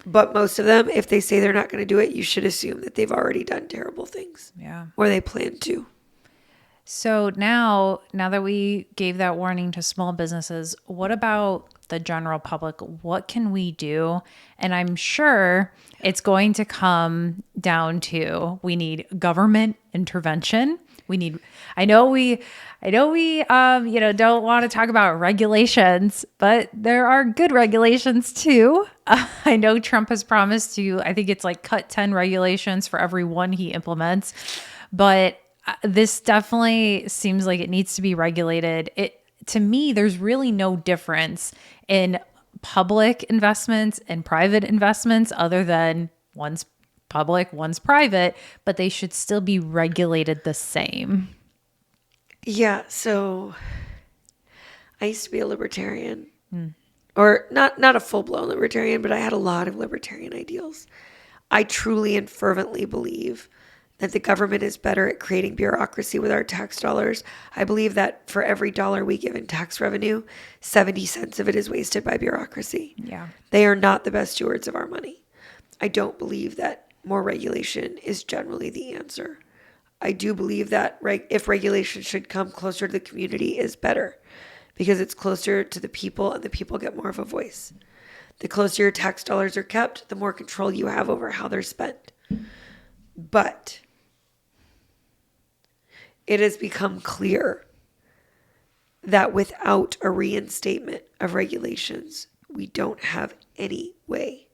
Speaker 2: But most of them, if they say they're not going to do it, you should assume that they've already done terrible things.
Speaker 1: Yeah.
Speaker 2: Or they plan to.
Speaker 1: So now that we gave that warning to small businesses, what about the general public? What can we do? And I'm sure it's going to come down to, we need government intervention. I know we don't want to talk about regulations, but there are good regulations too. I know Trump has promised to, I think it's like cut 10 regulations for every one he implements, but this definitely seems like it needs to be regulated. To me, there's really no difference in public investments and private investments other than one's public, one's private, but they should still be regulated the same.
Speaker 2: Yeah, so I used to be a libertarian. Or not a full-blown libertarian, but I had a lot of libertarian ideals. I truly and fervently believe that the government is better at creating bureaucracy with our tax dollars. I believe that for every dollar we give in tax revenue, 70 cents of it is wasted by bureaucracy.
Speaker 1: Yeah.
Speaker 2: They are not the best stewards of our money. I don't believe that more regulation is generally the answer. I do believe that if regulation should come closer to the community is better because it's closer to the people and the people get more of a voice. The closer your tax dollars are kept, the more control you have over how they're spent. But it has become clear that without a reinstatement of regulations, we don't have any way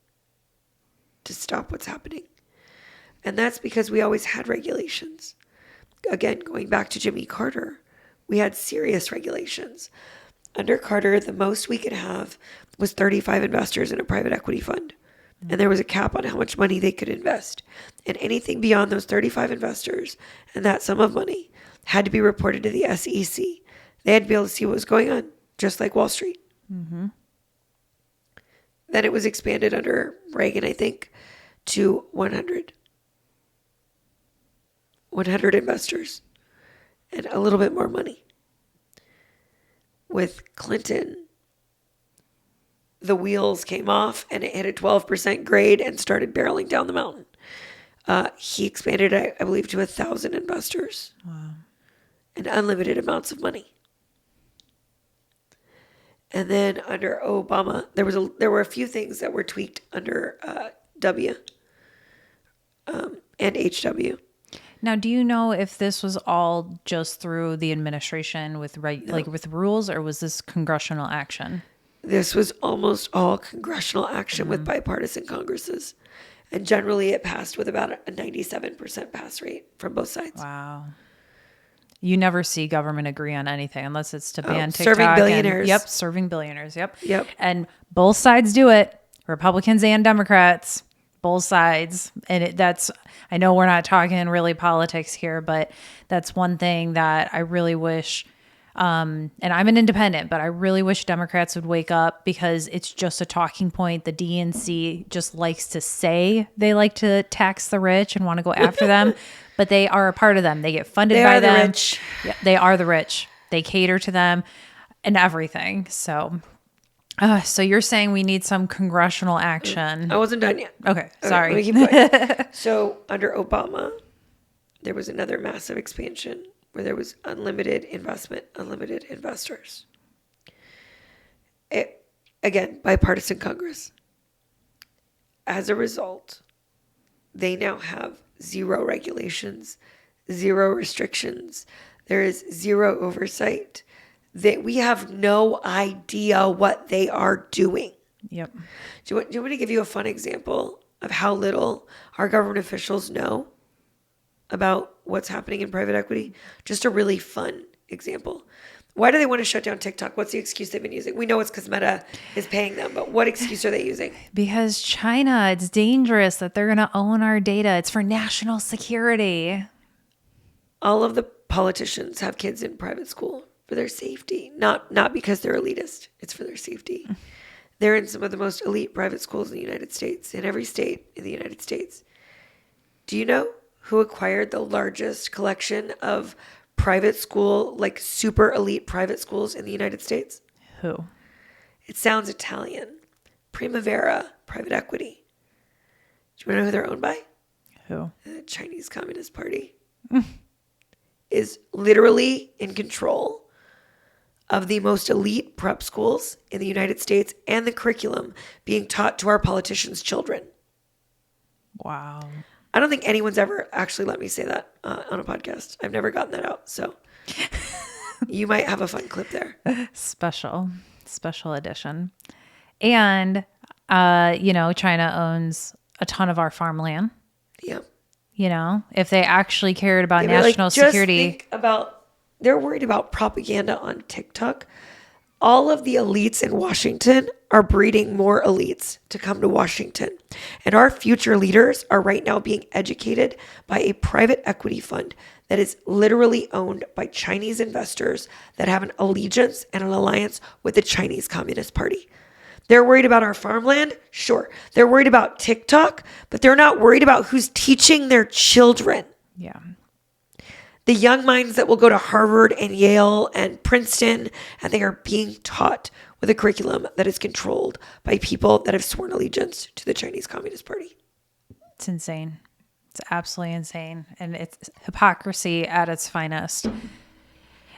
Speaker 2: to stop what's happening. And that's because we always had regulations. Again, going back to Jimmy Carter, we had serious regulations. Under Carter, the most we could have was 35 investors in a private equity fund. And there was a cap on how much money they could invest. And anything beyond those 35 investors and that sum of money had to be reported to the SEC. They had to be able to see what was going on, just like Wall Street. Mm-hmm. Then it was expanded under Reagan, I think, to 100 investors and a little bit more money. With Clinton, the wheels came off and it hit a 12% grade and started barreling down the mountain. He expanded it, I believe, to 1,000 investors. Wow. And unlimited amounts of money. And then under Obama, there were a few things that were tweaked under W and HW.
Speaker 1: Now, do you know if this was all just through the administration with like with rules, or was this congressional action?
Speaker 2: This was almost all congressional action with bipartisan Congresses. And generally it passed with about a 97% pass rate from both sides.
Speaker 1: Wow. You never see government agree on anything unless it's to ban TikTok.
Speaker 2: Serving billionaires.
Speaker 1: Yep, serving billionaires. Yep.
Speaker 2: Yep.
Speaker 1: And both sides do it, Republicans and Democrats, both sides. And I know we're not talking really politics here, but that's one thing that I really wish, and I'm an independent, but I really wish Democrats would wake up, because it's just a talking point. The DNC just likes to say they like to tax the rich and want to go after them, but they are a part of them. They get funded by them. They are the rich. Yeah, they are the rich. They cater to them and everything. So you're saying we need some congressional action.
Speaker 2: I wasn't done yet.
Speaker 1: Okay, sorry.
Speaker 2: Let me keep going. So under Obama, there was another massive expansion where there was unlimited investment, unlimited investors. Again, bipartisan Congress. As a result, they now have zero regulations, zero restrictions. There is zero oversight. We have no idea what they are doing.
Speaker 1: Yep.
Speaker 2: Do you want me to give you a fun example of how little our government officials know about what's happening in private equity? Just a really fun example. Why do they want to shut down TikTok? What's the excuse they've been using? We know it's because Meta is paying them, but what excuse are they using?
Speaker 1: Because China, it's dangerous that they're going to own our data. It's for national security.
Speaker 2: All of the politicians have kids in private school for their safety, not because they're elitist. It's for their safety. They're in some of the most elite private schools in the United States, in every state in the United States. Do you know who acquired the largest collection of private school, like super elite private schools in the United States?
Speaker 1: Who?
Speaker 2: It sounds Italian. Primavera Private Equity. Do you want to know who they're owned by?
Speaker 1: Who?
Speaker 2: The Chinese Communist Party is literally in control of the most elite prep schools in the United States and the curriculum being taught to our politicians' children.
Speaker 1: Wow.
Speaker 2: I don't think anyone's ever actually let me say that on a podcast. I've never gotten that out. So you might have a fun clip there.
Speaker 1: Special edition. And, China owns a ton of our farmland.
Speaker 2: Yeah.
Speaker 1: If they actually cared about national security.
Speaker 2: They're worried about propaganda on TikTok. All of the elites in Washington are breeding more elites to come to Washington. And our future leaders are right now being educated by a private equity fund that is literally owned by Chinese investors that have an allegiance and an alliance with the Chinese Communist Party. They're worried about our farmland? Sure. They're worried about TikTok, but they're not worried about who's teaching their children.
Speaker 1: Yeah.
Speaker 2: The young minds that will go to Harvard and Yale and Princeton, and they are being taught with a curriculum that is controlled by people that have sworn allegiance to the Chinese Communist Party.
Speaker 1: It's insane. It's absolutely insane. And it's hypocrisy at its finest.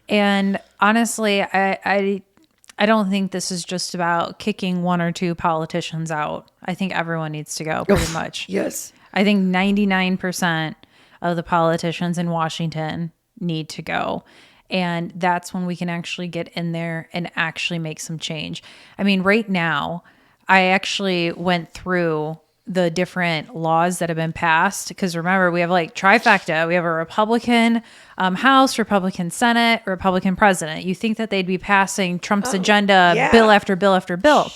Speaker 1: And honestly, I don't think this is just about kicking one or two politicians out. I think everyone needs to go, pretty much.
Speaker 2: Yes.
Speaker 1: I think 99% of the politicians in Washington need to go. And that's when we can actually get in there and actually make some change. I mean, right now, I actually went through the different laws that have been passed. Because remember, we have like trifecta. We have a Republican House, Republican Senate, Republican President. You think that they'd be passing Trump's agenda, bill after bill after bill.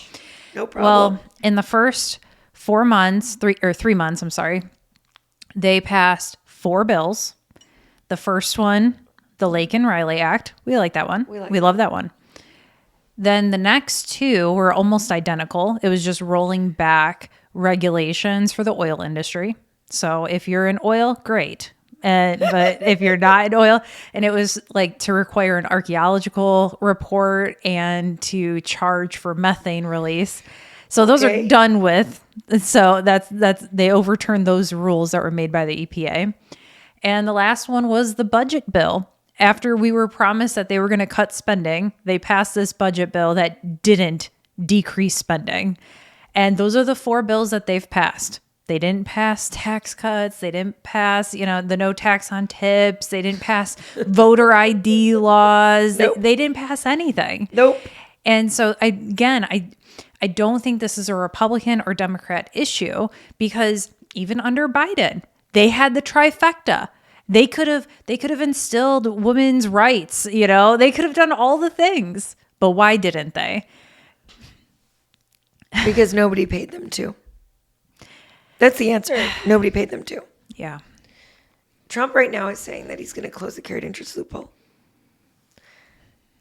Speaker 2: No problem.
Speaker 1: Well, in the first 3 months, they passed 4 bills. The first one, the Lake and Riley Act. We like that one. We love that one. Then the next 2 were almost identical. It was just rolling back regulations for the oil industry. So if you're in oil, great. But if you're not in oil, and it was like to require an archaeological report and to charge for methane release. So those are done with. So that's they overturned those rules that were made by the EPA. And the last one was the budget bill. After we were promised that they were going to cut spending, they passed this budget bill that didn't decrease spending. And those are the 4 bills that they've passed. They didn't pass tax cuts. They didn't pass, the no tax on tips. They didn't pass voter ID laws.
Speaker 2: Nope.
Speaker 1: They didn't pass anything.
Speaker 2: Nope.
Speaker 1: And so I don't think this is a Republican or Democrat issue, because even under Biden, they had the trifecta. They could have instilled women's rights, they could have done all the things, but why didn't they?
Speaker 2: Because nobody paid them to. That's the answer. Nobody paid them to.
Speaker 1: Yeah.
Speaker 2: Trump right now is saying that he's going to close the carried interest loophole.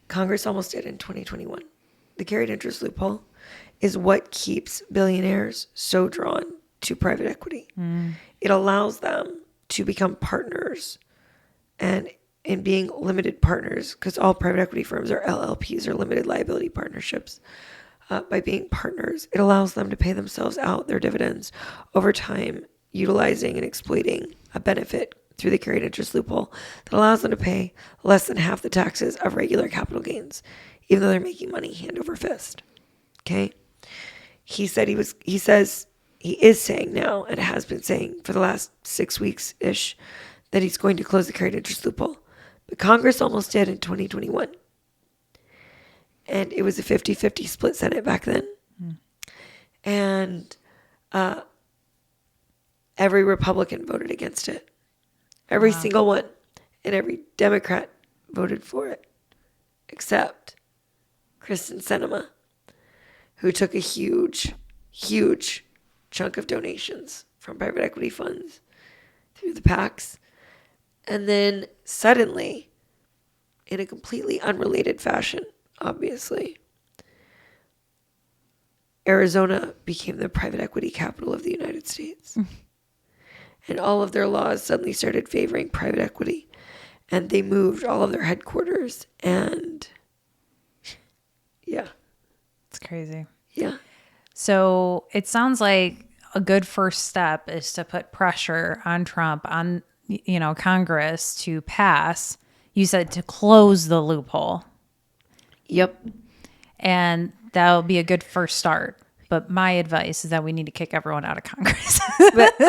Speaker 2: Congress almost did in 2021. The carried interest loophole is what keeps billionaires so drawn to private equity. It allows them to become partners, and in being limited partners, because all private equity firms are LLPs, or limited liability partnerships. By being partners, it allows them to pay themselves out their dividends over time, utilizing and exploiting a benefit through the carried interest loophole that allows them to pay less than half the taxes of regular capital gains, even though they're making money hand over fist. Okay? He is saying now, and has been saying for the last 6 weeks-ish, that he's going to close the carried interest loophole. But Congress almost did in 2021. And it was a 50-50 split Senate back then. And every Republican voted against it. Every single one. And every Democrat voted for it. Except Kristen Sinema, who took a huge, huge chunk of donations from private equity funds through the PACs. And then suddenly, in a completely unrelated fashion, obviously, Arizona became the private equity capital of the United States. And all of their laws suddenly started favoring private equity. And they moved all of their headquarters. And yeah.
Speaker 1: It's crazy.
Speaker 2: Yeah.
Speaker 1: So it sounds like a good first step is to put pressure on Trump, on, Congress to pass. You said to close the loophole.
Speaker 2: Yep.
Speaker 1: And that'll be a good first start. But my advice is that we need to kick everyone out of Congress.
Speaker 2: But but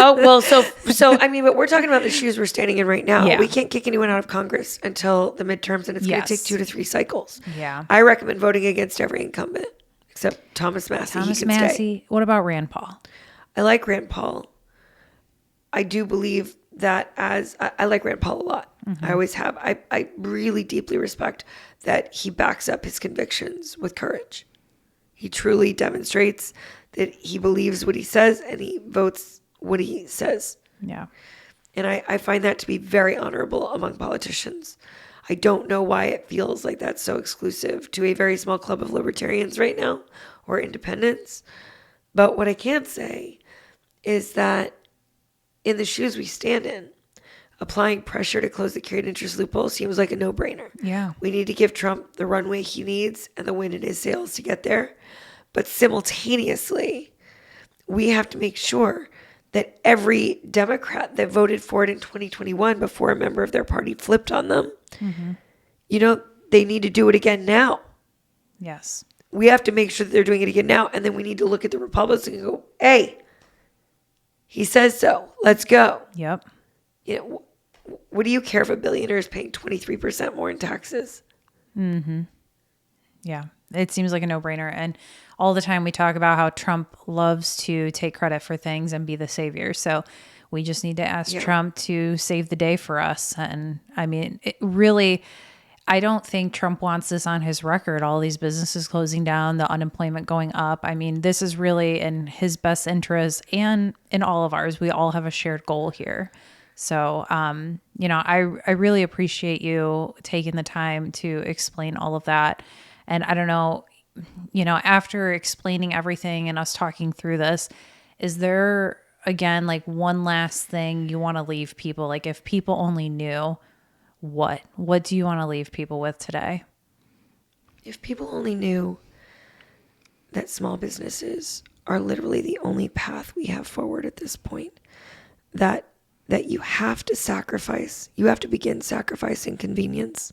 Speaker 2: we're talking about the shoes we're standing in right now.
Speaker 1: Yeah.
Speaker 2: We can't kick anyone out of Congress until the midterms, and it's going to take 2 to 3 cycles.
Speaker 1: Yeah.
Speaker 2: I recommend voting against every incumbent except Thomas Massey. He can stay.
Speaker 1: What about Rand Paul?
Speaker 2: I like Rand Paul. I do believe that I like Rand Paul a lot. I always have. I really deeply respect that he backs up his convictions with courage. He truly demonstrates that he believes what he says, and he votes what he says.
Speaker 1: Yeah.
Speaker 2: And I find that to be very honorable among politicians. I don't know why it feels like that's so exclusive to a very small club of libertarians right now, or independents. But what I can say is that in the shoes we stand in, applying pressure to close the carried interest loophole seems like a no-brainer.
Speaker 1: Yeah.
Speaker 2: We need to give Trump the runway he needs and the wind in his sails to get there. But simultaneously, we have to make sure that every Democrat that voted for it in 2021 before a member of their party flipped on them, they need to do it again now.
Speaker 1: Yes.
Speaker 2: We have to make sure that they're doing it again now. And then we need to look at the Republicans and go, hey, he says so. Let's go.
Speaker 1: Yep.
Speaker 2: What do you care if a billionaire is paying 23% more in taxes?
Speaker 1: Mm-hmm. Yeah. It seems like a no-brainer. And all the time we talk about how Trump loves to take credit for things and be the savior. So we just need to ask Trump to save the day for us. And I mean, I don't think Trump wants this on his record. All these businesses closing down, the unemployment going up. I mean, this is really in his best interest and in all of ours. We all have a shared goal here. So, I really appreciate you taking the time to explain all of that. And I don't know, after explaining everything and us talking through this, is there, again, like one last thing you want to leave people? Like if people only knew, what do you want to leave people with today?
Speaker 2: If people only knew that small businesses are literally the only path we have forward at this point, that you have to sacrifice, you have to begin sacrificing convenience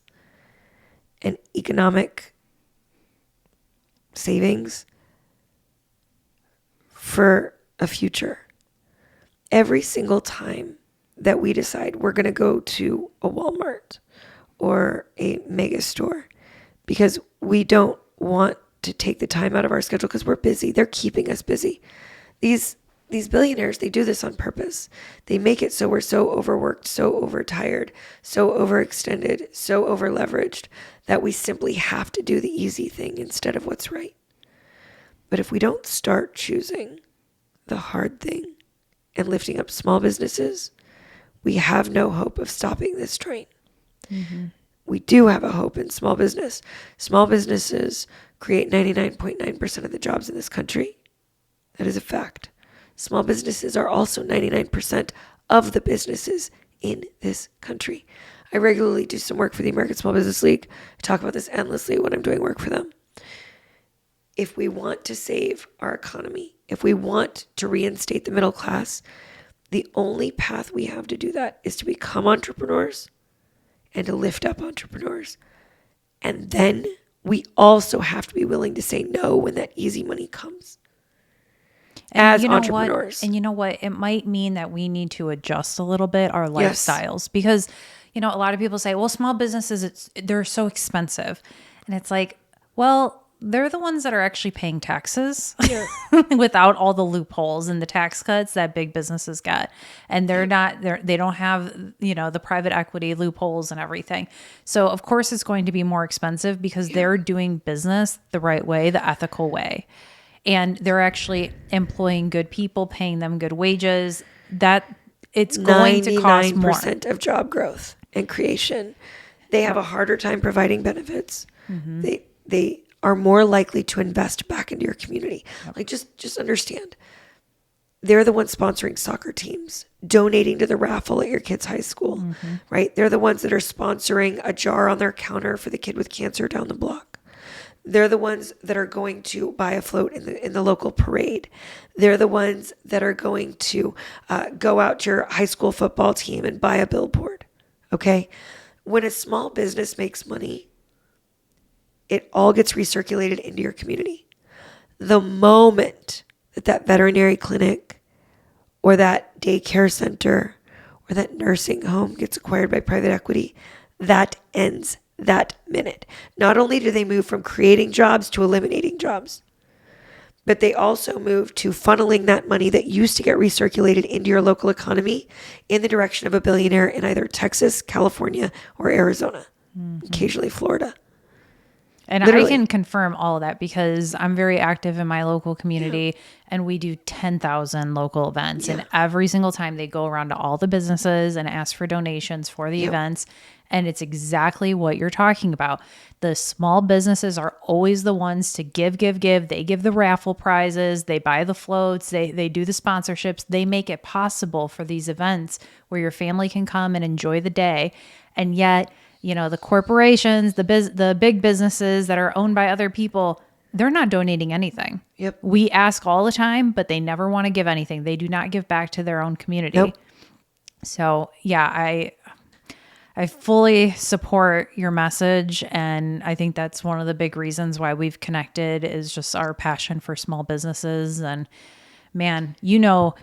Speaker 2: and economic savings for a future. every single time that we decide we're going to go to a Walmart or a mega store because we don't want to take the time out of our schedule because we're busy. They're keeping us busy. These billionaires, they do this on purpose. They make it so we're so overworked, so overtired, so overextended, so overleveraged that we simply have to do the easy thing instead of what's right. But if we don't start choosing the hard thing and lifting up small businesses, we have no hope of stopping this train. Mm-hmm. We do have a hope in small business. Small businesses create 99.9% of the jobs in this country. That is a fact. Small businesses are also 99% of the businesses in this country. I regularly do some work for the American Small Business League. I talk about this endlessly when I'm doing work for them. If we want to save our economy, if we want to reinstate the middle class, the only path we have to do that is to become entrepreneurs and to lift up entrepreneurs. And then we also have to be willing to say no when that easy money comes.
Speaker 1: And
Speaker 2: as
Speaker 1: you know
Speaker 2: entrepreneurs.
Speaker 1: What? And you know what? It might mean that we need to adjust a little bit our lifestyles because, a lot of people say, well, small businesses, they're so expensive. And it's like, well, they're the ones that are actually paying taxes without all the loopholes and the tax cuts that big businesses get. And they don't have, the private equity loopholes and everything. So of course it's going to be more expensive because they're doing business the right way, the ethical way. And they're actually employing good people, paying them good wages. That it's going to cost more.
Speaker 2: 99% of job growth and creation. They have a harder time providing benefits. Mm-hmm. They are more likely to invest back into your community. Yep. Like just understand. They're the ones sponsoring soccer teams, donating to the raffle at your kid's high school, mm-hmm. right? They're the ones that are sponsoring a jar on their counter for the kid with cancer down the block. They're the ones that are going to buy a float in the local parade. They're the ones that are going to go out to your high school football team and buy a billboard, okay? When a small business makes money, it all gets recirculated into your community. The moment that veterinary clinic or that daycare center or that nursing home gets acquired by private equity, that ends that minute. Not only do they move from creating jobs to eliminating jobs, but they also move to funneling that money that used to get recirculated into your local economy in the direction of a billionaire in either Texas, California, or Arizona, mm-hmm. occasionally Florida.
Speaker 1: And literally. I can confirm all of that because I'm very active in my local community and we do 10,000 local events. And every single time they go around to all the businesses and ask for donations for the events. And it's exactly what you're talking about. The small businesses are always the ones to give. They give the raffle prizes. They buy the floats. They do the sponsorships. They make it possible for these events where your family can come and enjoy the day. And yet, the corporations, the big businesses that are owned by other people, they're not donating anything.
Speaker 2: Yep.
Speaker 1: We ask all the time, but they never want to give anything. They do not give back to their own community.
Speaker 2: Nope.
Speaker 1: So I fully support your message. And I think that's one of the big reasons why we've connected is just our passion for small businesses. And man, you know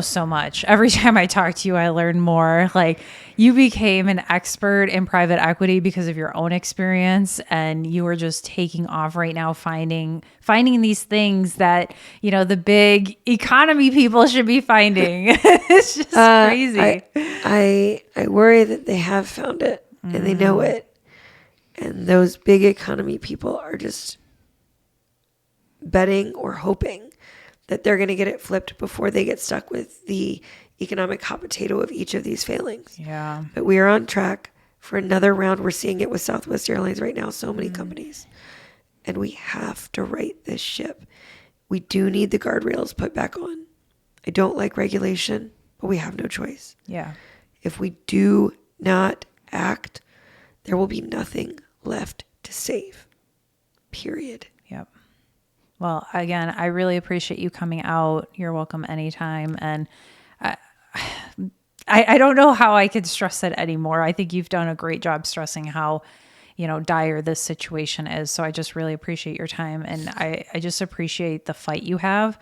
Speaker 1: so much. Every time I talk to you, I learn more. Like you became an expert in private equity because of your own experience. And you are just taking off right now, finding these things that, the big economy people should be finding. It's just crazy.
Speaker 2: I worry that they have found it and they know it. And those big economy people are just betting or hoping that they're going to get it flipped before they get stuck with the economic hot potato of each of these failings.
Speaker 1: Yeah.
Speaker 2: But we are on track for another round. We're seeing it with Southwest Airlines right now, so many companies. And we have to right this ship. We do need the guardrails put back on. I don't like regulation, but we have no choice.
Speaker 1: Yeah.
Speaker 2: If we do not act, there will be nothing left to save. Period.
Speaker 1: Yep. Well, again, I really appreciate you coming out. You're welcome anytime. And I don't know how I could stress it anymore. I think you've done a great job stressing how, dire this situation is. So I just really appreciate your time. And I just appreciate the fight you have.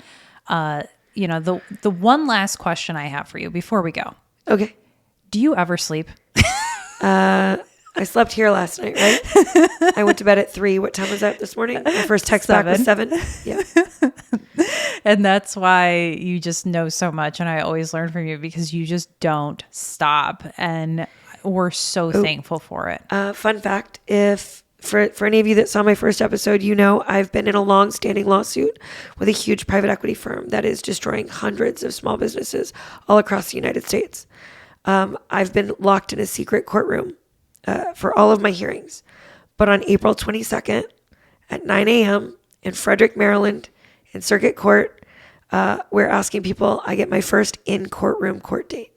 Speaker 1: the one last question I have for you before we go.
Speaker 2: Okay.
Speaker 1: Do you ever sleep?
Speaker 2: I slept here last night, right? I went to bed at 3. What time was that this morning? My first text back was 7. Yeah.
Speaker 1: And that's why you just know so much. And I always learn from you because you just don't stop. And we're so thankful for it.
Speaker 2: Fun fact, if for any of you that saw my first episode, I've been in a long-standing lawsuit with a huge private equity firm that is destroying hundreds of small businesses all across the United States. I've been locked in a secret courtroom for all of my hearings. But on April 22nd at 9 a.m. in Frederick, Maryland, in Circuit Court, we're asking people, I get my first in-courtroom court date.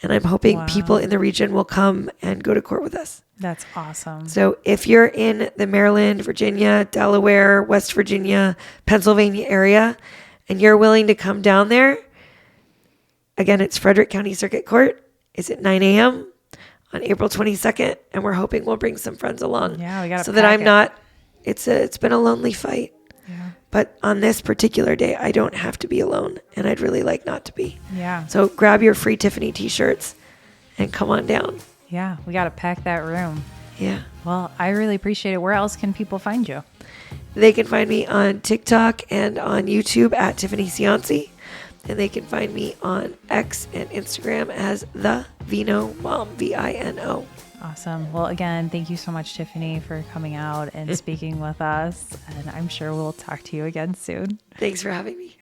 Speaker 2: And I'm hoping people in the region will come and go to court with us.
Speaker 1: That's awesome.
Speaker 2: So if you're in the Maryland, Virginia, Delaware, West Virginia, Pennsylvania area, and you're willing to come down there, again, it's Frederick County Circuit Court. It's at 9 a.m. on April 22nd, and we're hoping we'll bring some friends along.
Speaker 1: Yeah, we got to
Speaker 2: so that I'm not. It's been a lonely fight.
Speaker 1: Yeah.
Speaker 2: But on this particular day, I don't have to be alone, and I'd really like not to be.
Speaker 1: Yeah.
Speaker 2: So grab your free Tiffany t-shirts and come on down.
Speaker 1: Yeah, we got to pack that room.
Speaker 2: Yeah.
Speaker 1: Well, I really appreciate it. Where else can people find you?
Speaker 2: They can find me on TikTok and on YouTube at Tiffany Ciance. And they can find me on X and Instagram as the Vino Mom, Vino.
Speaker 1: Awesome. Well, again, thank you so much, Tiffany, for coming out and speaking with us. And I'm sure we'll talk to you again soon.
Speaker 2: Thanks for having me.